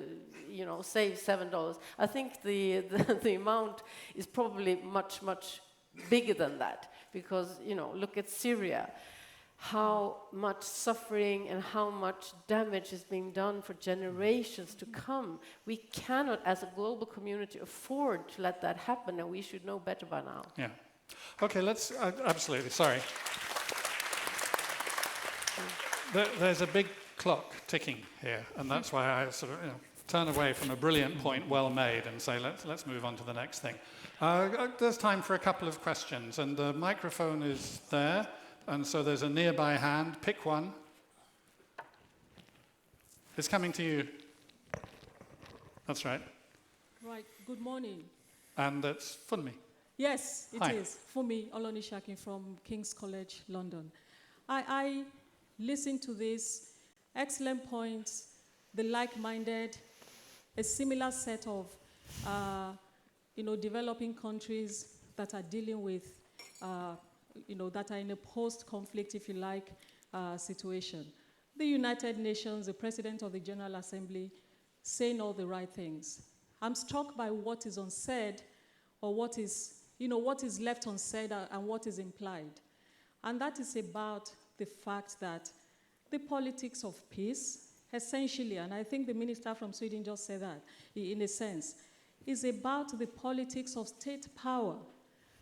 save $7. I think the amount is probably much bigger than that, because look at Syria. How much suffering and how much damage is being done for generations to come. We cannot, as a global community, afford to let that happen, and we should know better by now. Yeah. Okay, let's, absolutely, sorry. There's a big clock ticking here, and that's why I sort of turn away from a brilliant point well made and say, let's move on to the next thing. There's time for a couple of questions, and the microphone is there. And so there's a nearby hand. Pick one. It's coming to you. That's right. Right. Good morning. And that's Funmi. Yes, it Hi. is. Funmi Olonishakin from King's College, London. I listen to this, excellent points, the like-minded, a similar set of developing countries that are dealing with, that are in a post-conflict, if you like, situation. The United Nations, the President of the General Assembly, saying all the right things. I'm struck by what is unsaid, or what is left unsaid and what is implied. And that is about the fact that the politics of peace, essentially, and I think the minister from Sweden just said that, in a sense, is about the politics of state power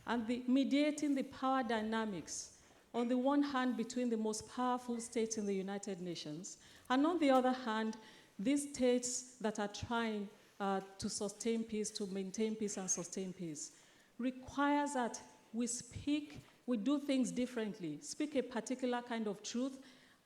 and mediating the power dynamics, on the one hand, between the most powerful states in the United Nations, and on the other hand, these states that are trying to sustain peace, to maintain peace and sustain peace, requires that we do things differently, speak a particular kind of truth,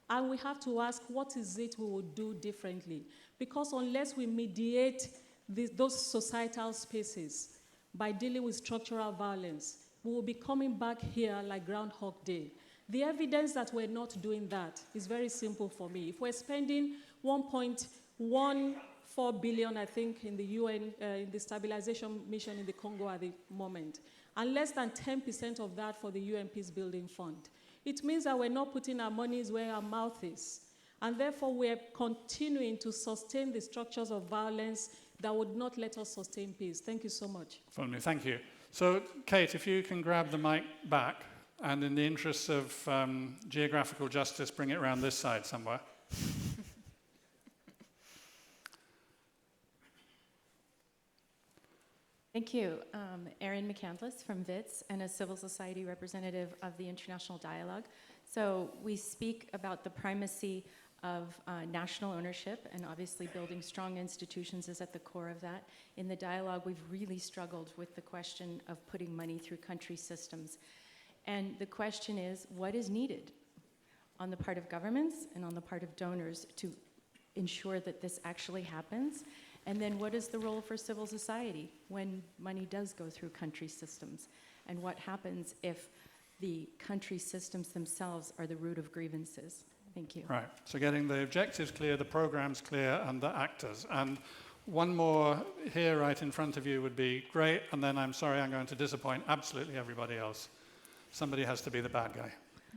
and we have to ask, what is it we will do differently? Because unless we mediate those societal spaces by dealing with structural violence, we will be coming back here like Groundhog Day. The evidence that we're not doing that is very simple for me. If we're spending 1.14 billion, I think, in the UN, in the stabilization mission in the Congo at the moment, and less than 10% of that for the UN Peace Building Fund, it means that we're not putting our monies where our mouth is. And therefore, we're continuing to sustain the structures of violence that would not let us sustain peace. Thank you so much. Thank you. So, Kate, if you can grab the mic back, and in the interests of geographical justice, bring it around this side somewhere. Thank you. Erin McCandless from WITS, and a civil society representative of the International Dialogue. So we speak about the primacy of national ownership, and obviously building strong institutions is at the core of that. In the dialogue, we've really struggled with the question of putting money through country systems. And the question is, what is needed on the part of governments and on the part of donors to ensure that this actually happens? And then what is the role for civil society when money does go through country systems? And what happens if the country systems themselves are the root of grievances? Thank you. Right, so getting the objectives clear, the programs clear, and the actors. And one more here right in front of you would be great, and then I'm sorry I'm going to disappoint absolutely everybody else. Somebody has to be the bad guy.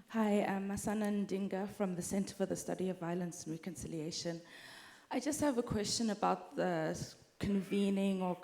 Hi, I'm Masana Ndinga from the Center for the Study of Violence and Reconciliation. I just have a question about the convening or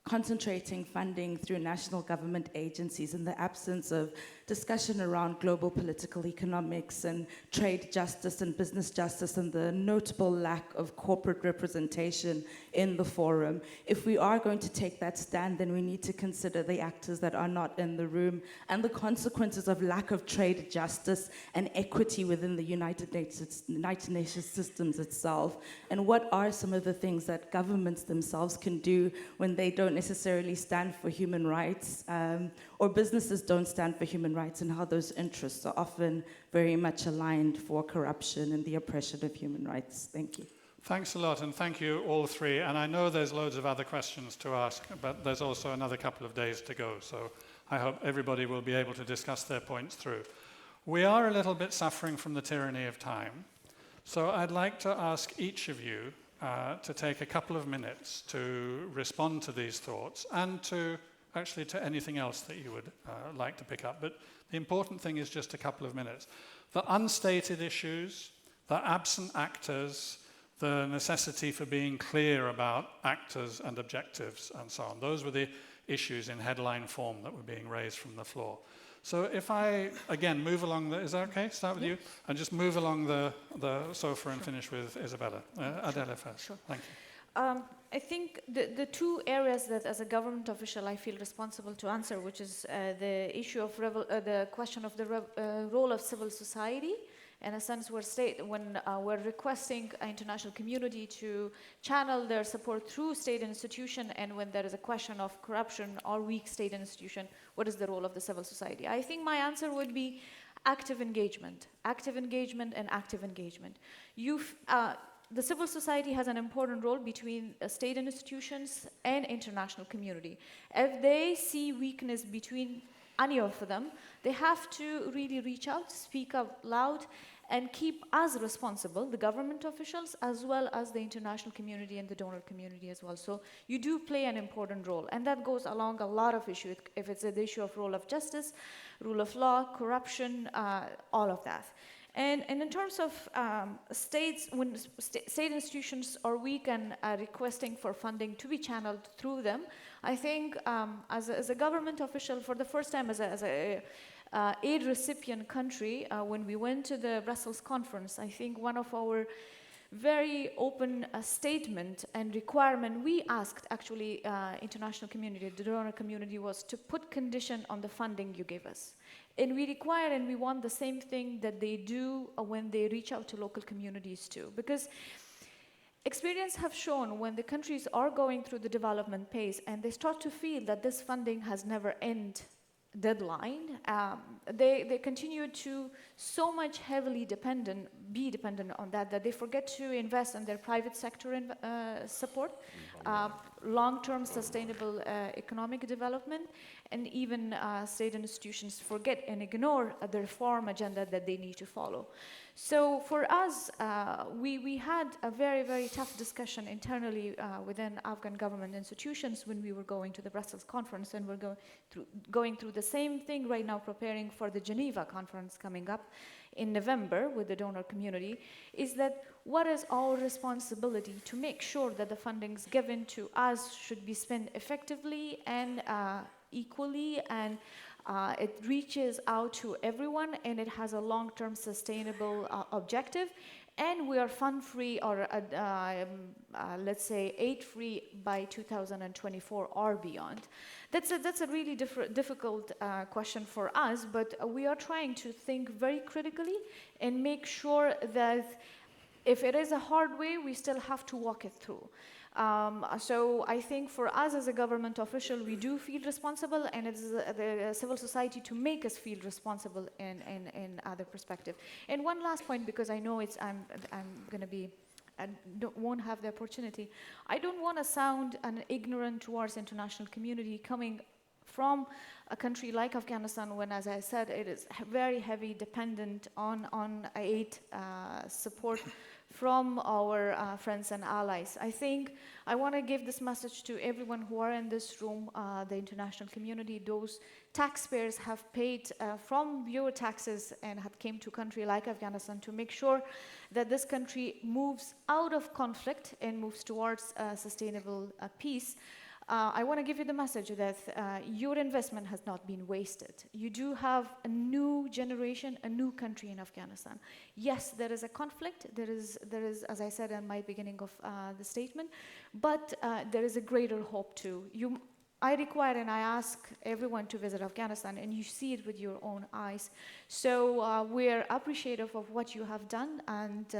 concentrating funding through national government agencies in the absence of discussion around global political economics and trade justice and business justice, and the notable lack of corporate representation in the forum. If we are going to take that stand, then we need to consider the actors that are not in the room and the consequences of lack of trade justice and equity within the United Nations systems itself. And what are some of the things that governments themselves can do when they don't necessarily stand for human rights, or businesses don't stand for human rights, and how those interests are often very much aligned for corruption and the oppression of human rights. Thank you. Thanks a lot, and thank you all three. And I know there's loads of other questions to ask, but there's also another couple of days to go, so I hope everybody will be able to discuss their points through. We are a little bit suffering from the tyranny of time, so I'd like to ask each of you to take a couple of minutes to respond to these thoughts, and to actually to anything else that you would like to pick up. But the important thing is just a couple of minutes. The unstated issues, the absent actors, the necessity for being clear about actors and objectives and so on. Those were the issues in headline form that were being raised from the floor. So if I, again, move along is that okay? Start with you? And just move along the sofa and finish with Isabella. Adela first. Sure. Thank you. I think the two areas that, as a government official, I feel responsible to answer, which is the issue of the question of the role of civil society. In a sense, when we're requesting an international community to channel their support through state institution, and when there is a question of corruption or weak state institution, what is the role of the civil society? I think my answer would be active engagement and active engagement. The civil society has an important role between state institutions and international community. If they see weakness between any of them, they have to really reach out, speak out loud, and keep us responsible, the government officials, as well as the international community and the donor community as well. So you do play an important role, and that goes along a lot of issues. If it's the issue of rule of justice, rule of law, corruption, all of that. And in terms of states, when state institutions are weak and requesting for funding to be channeled through them, I think as a government official, for the first time as a aid recipient country, when we went to the Brussels conference, I think one of our very open statement and requirement we asked actually international community, the donor community, was to put condition on the funding you give us. And we require and we want the same thing that they do when they reach out to local communities too. Because experience have shown when the countries are going through the development pace and they start to feel that this funding has never end deadline, they continue to so much heavily be dependent on that they forget to invest in their private sector support, long-term sustainable economic development, and even state institutions forget and ignore the reform agenda that they need to follow. So for us, we had a very, very tough discussion internally within Afghan government institutions when we were going to the Brussels conference, and we're going through the same thing right now, preparing for the Geneva conference coming up in November with the donor community, is that what is our responsibility to make sure that the fundings given to us should be spent effectively and equally, and it reaches out to everyone, and it has a long-term sustainable objective, and we are fund-free or let's say aid-free by 2024 or beyond. That's a really difficult question for us, but we are trying to think very critically and make sure that if it is a hard way, we still have to walk it through. So I think for us as a government official, we do feel responsible, and it's the civil society to make us feel responsible in other perspective. And one last point, because I know I'm going to be, I won't have the opportunity. I don't want to sound ignorant towards international community coming from a country like Afghanistan, when, as I said, it is very heavy dependent on aid support from our friends and allies. I think I want to give this message to everyone who are in this room, the international community. Those taxpayers have paid from your taxes and have came to a country like Afghanistan to make sure that this country moves out of conflict and moves towards sustainable peace. I want to give you the message that your investment has not been wasted. You do have a new generation, a new country in Afghanistan. Yes, there is a conflict. There is, as I said in my beginning of the statement, but there is a greater hope too. I require and I ask everyone to visit Afghanistan, and you see it with your own eyes. So we're appreciative of what you have done, and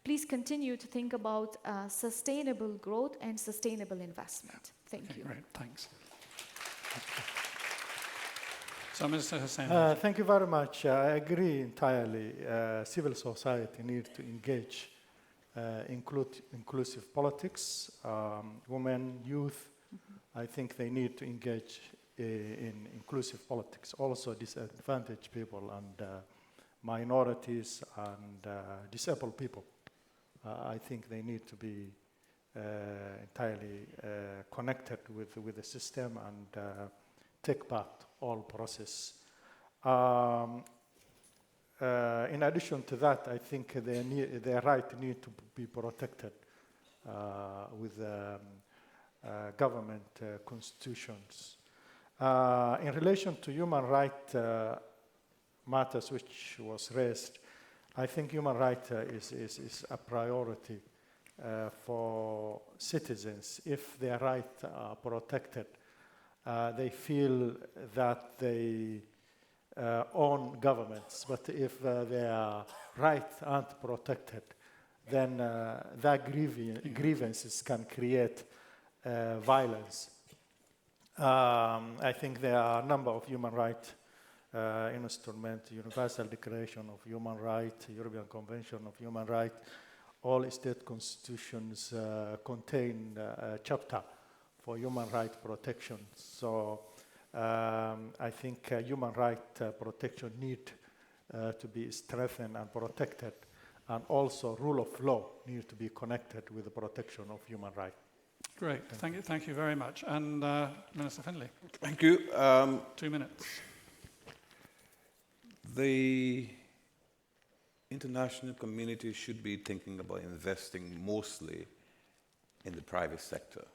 please continue to think about sustainable growth and sustainable investment. Thank you. Great, thanks. So, Mr. Hussain. Thank you very much. I agree entirely. Civil society needs to engage inclusive politics, women, youth. I think they need to engage in inclusive politics. Also disadvantaged people and minorities and disabled people. I think they need to be entirely connected with the system and take part all process. In addition to that, I think their right need to be protected with government constitutions. In relation to human rights matters which was raised, I think human rights is a priority for citizens. If their rights are protected, they feel that they own governments. But if their rights aren't protected, then that grievances can create violence. I think there are a number of human rights instruments, Universal Declaration of Human Rights, European Convention of Human Rights. All state constitutions contain a chapter for human rights protection. So I think human rights protection need to be strengthened and protected, and also rule of law need to be connected with the protection of human rights. Great, thank you very much. And Minister Finlay. Thank you. 2 minutes. The international community should be thinking about investing mostly in the private sector,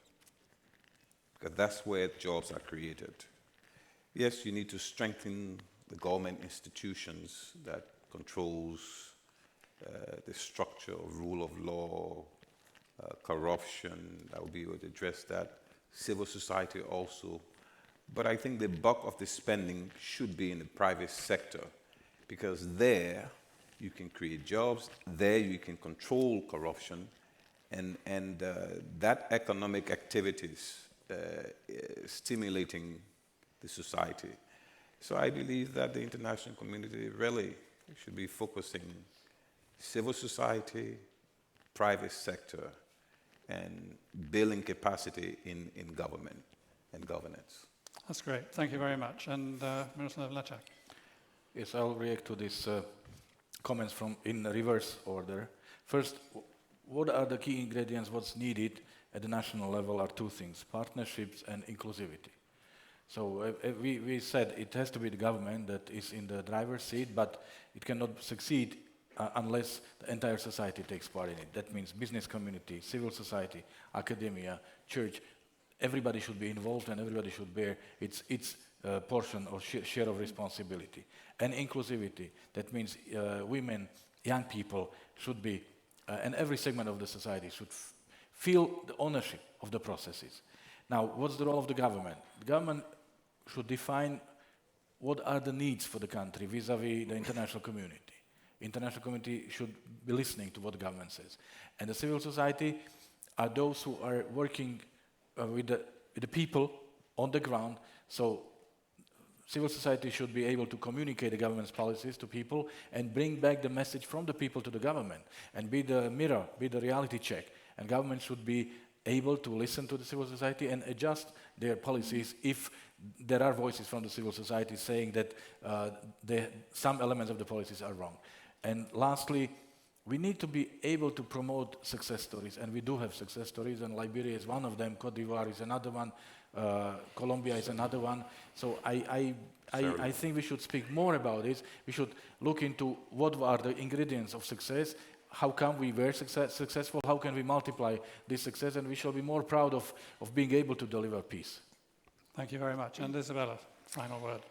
because that's where jobs are created. Yes, you need to strengthen the government institutions that controls the structure of rule of law, corruption, that will be able to address that. Civil society also. But I think the bulk of the spending should be in the private sector, because there you can create jobs, there you can control corruption, and that economic activities stimulating the society. So I believe that the international community really should be focusing civil society, private sector, and building capacity in government and governance. That's great. Thank you very much. And Miroslav Lajčák. Yes, I'll react to these comments from in reverse order. First, what are the key ingredients? What's needed at the national level are two things: partnerships and inclusivity. So we said it has to be the government that is in the driver's seat, but it cannot succeed unless the entire society takes part in it. That means business community, civil society, academia, church. Everybody should be involved and everybody should bear its portion or share of responsibility. And inclusivity, that means women, young people should be, and every segment of the society should feel the ownership of the processes. Now, what's the role of the government? The government should define what are the needs for the country vis-à-vis the international community. International community should be listening to what the government says. And the civil society are those who are working with the people on the ground. So civil society should be able to communicate the government's policies to people and bring back the message from the people to the government and be the mirror, be the reality check. And government should be able to listen to the civil society and adjust their policies if there are voices from the civil society saying that some elements of the policies are wrong. And lastly, we need to be able to promote success stories, and we do have success stories, and Liberia is one of them, Cote d'Ivoire is another one, Colombia is another one. So I think we should speak more about this. We should look into what are the ingredients of success, how come we were successful, how can we multiply this success, and we shall be more proud of being able to deliver peace. Thank you very much. And Isabella, final word.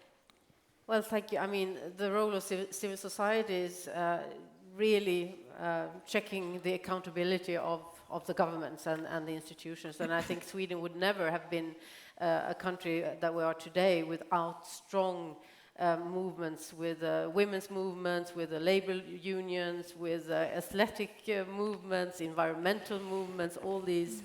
Well, thank you. I mean, the role of civil society is really checking the accountability of the governments and the institutions. And I think Sweden would never have been a country that we are today without strong movements, with women's movements, with the labor unions, with athletic movements, environmental movements. All these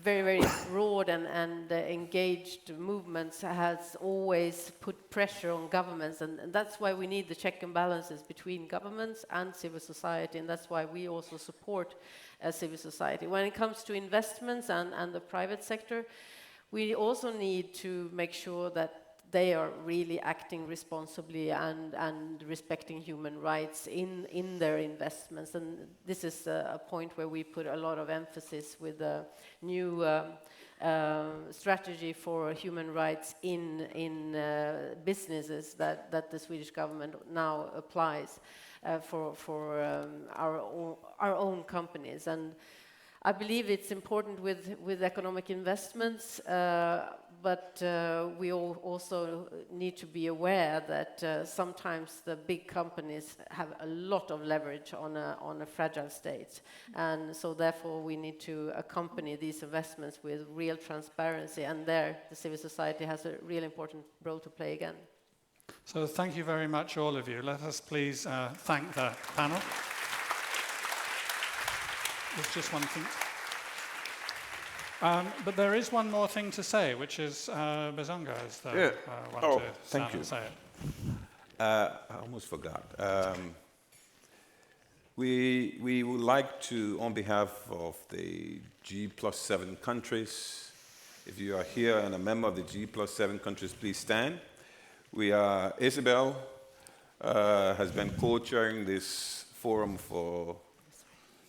very, very broad and engaged movements has always put pressure on governments, and that's why we need the check and balances between governments and civil society, and that's why we also support civil society. When it comes to investments and the private sector, we also need to make sure that they are really acting responsibly and respecting human rights in their investments. And this is a point where we put a lot of emphasis with the new strategy for human rights in businesses that the Swedish government now applies for our own companies. And I believe it's important with economic investments, but we also need to be aware that sometimes the big companies have a lot of leverage on a fragile state, and so therefore we need to accompany these investments with real transparency, and there the civil society has a real important role to play again. So thank you very much, all of you. Let us please thank the panel. There's just one thing. But there is one more thing to say, which is Bezanga is the one to stand and say it. I almost forgot. We would like to, on behalf of the G+7 countries, If you are here and a member of the G+7 countries, please stand. We are, Isabella has been co-chairing this forum for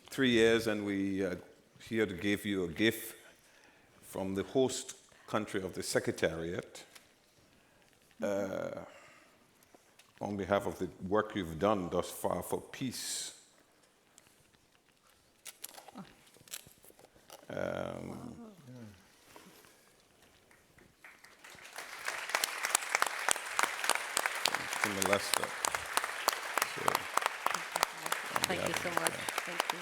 3 years, and we are here to give you a gift from the host country of the Secretariat on behalf of the work you've done thus far for peace. Miroslav. Thank you so much. Thank you.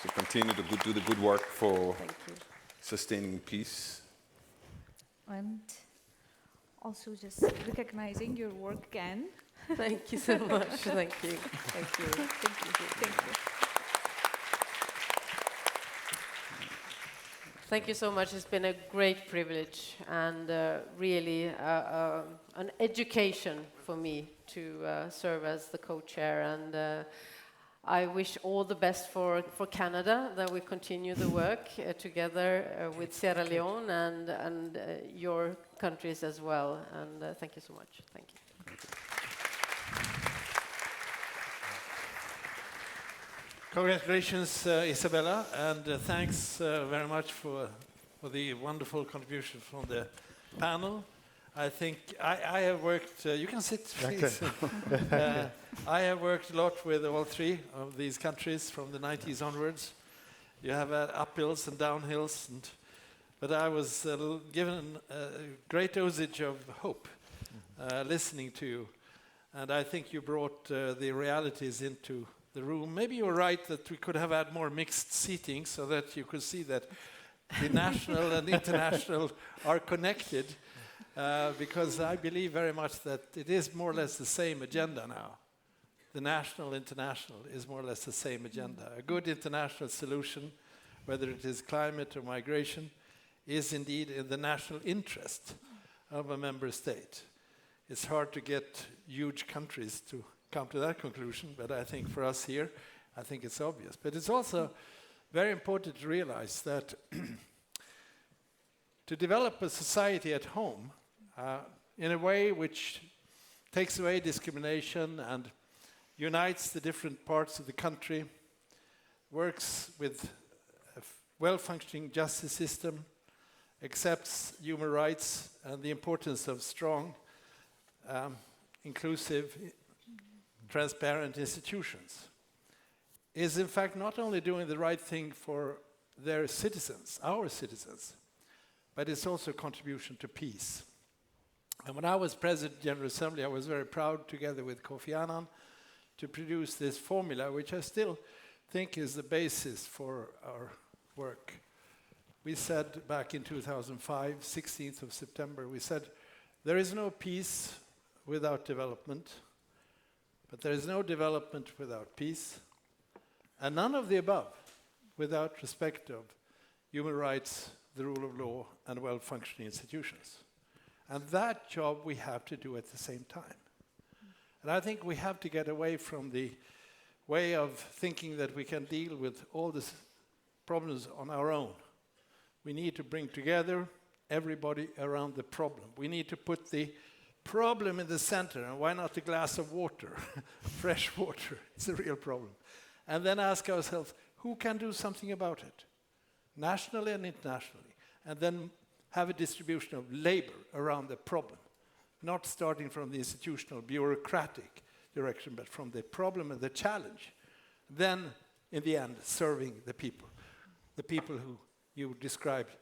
So continue to do the good work for sustaining peace. And also just recognizing your work again. Thank you so much. Thank you. Thank you. Thank you. Thank you. Thank you so much. It's been a great privilege and really an education for me to serve as the co-chair. And I wish all the best for Canada, that we continue the work together with Sierra Leone and your countries as well. And thank you so much. Thank you. Congratulations, Isabella, and thanks very much for the wonderful contribution from the panel. I think I have worked, you can sit, please. I have worked a lot with all three of these countries from the 90s onwards. You have uphills and downhills, but I was given a great dosage of hope listening to you. And I think you brought the realities into the room. Maybe you're right that we could have had more mixed seating so that you could see that the national and international are connected, because I believe very much that it is more or less the same agenda now. The national, international is more or less the same agenda. A good international solution, whether it is climate or migration, is indeed in the national interest of a member state. It's hard to get huge countries to come to that conclusion, but I think for us here, I think it's obvious. But it's also very important to realize that to develop a society at home in a way which takes away discrimination and unites the different parts of the country, works with a well-functioning justice system, accepts human rights and the importance of strong, inclusive, transparent institutions, is in fact not only doing the right thing for their citizens, our citizens, but it's also a contribution to peace. And when I was President of the General Assembly, I was very proud, together with Kofi Annan, to produce this formula, which I still think is the basis for our work. We said back in 2005, 16th of September, we said, there is no peace without development, but there is no development without peace, and none of the above without respect of human rights, the rule of law, and well-functioning institutions. And that job we have to do at the same time. And I think we have to get away from the way of thinking that we can deal with all these problems on our own. We need to bring together everybody around the problem. We need to put the problem in the center, and why not a glass of water, fresh water? It's a real problem. And then ask ourselves, who can do something about it, nationally and internationally? And then have a distribution of labor around the problem, not starting from the institutional, bureaucratic direction, but from the problem and the challenge. Then, in the end, serving the people who you described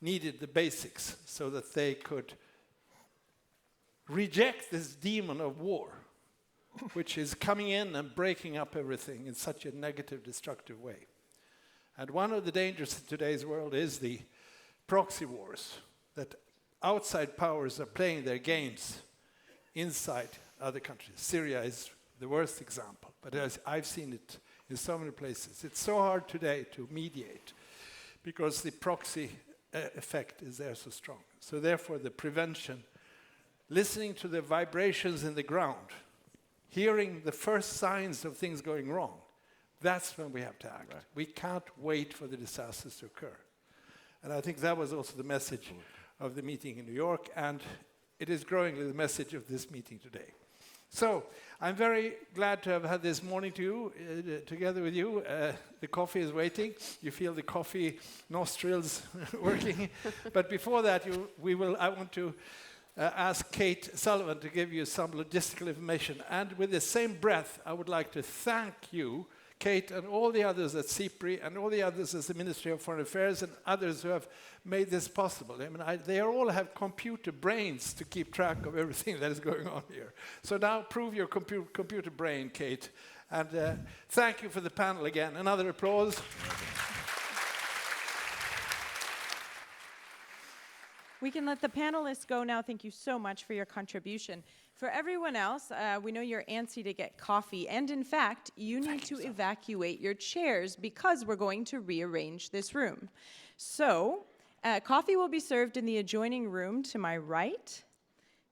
needed the basics so that they could reject this demon of war, which is coming in and breaking up everything in such a negative, destructive way. And one of the dangers in today's world is the proxy wars, that outside powers are playing their games inside other countries. Syria is the worst example, but as I've seen it in so many places. It's so hard today to mediate because the proxy effect is there so strong. So therefore the prevention, listening to the vibrations in the ground, hearing the first signs of things going wrong, that's when we have to act. Right. We can't wait for the disasters to occur. And I think that was also the message of the meeting in New York, and it is growingly the message of this meeting today. So I'm very glad to have had this morning together with you. The coffee is waiting. You feel the coffee nostrils working. But before that, I want to ask Kate Sullivan to give you some logistical information. And with the same breath, I would like to thank you, Kate, and all the others at SIPRI, and all the others at the Ministry of Foreign Affairs, and others who have made this possible. I mean, they all have computer brains to keep track of everything that is going on here. So now prove your computer brain, Kate. And thank you for the panel again. Another applause. We can let the panelists go now. Thank you so much for your contribution. For everyone else, we know you're antsy to get coffee, and in fact, you need to evacuate your chairs because we're going to rearrange this room. So, coffee will be served in the adjoining room to my right.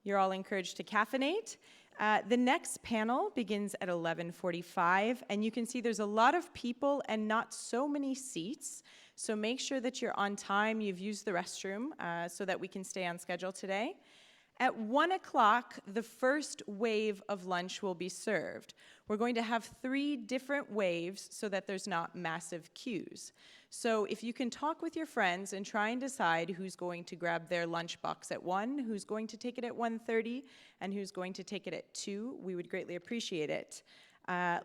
You're all encouraged to caffeinate. The next panel begins at 11:45, and you can see there's a lot of people and not so many seats. So make sure that you're on time, you've used the restroom, so that we can stay on schedule today. At 1 o'clock, the first wave of lunch will be served. We're going to have 3 different waves so that there's not massive queues. So if you can talk with your friends and try and decide who's going to grab their lunchbox at 1, who's going to take it at 1:30, and who's going to take it at 2, we would greatly appreciate it.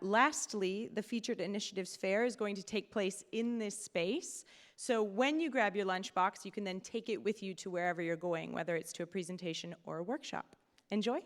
Lastly, the Featured Initiatives Fair is going to take place in this space. So when you grab your lunchbox, you can then take it with you to wherever you're going, whether it's to a presentation or a workshop. Enjoy.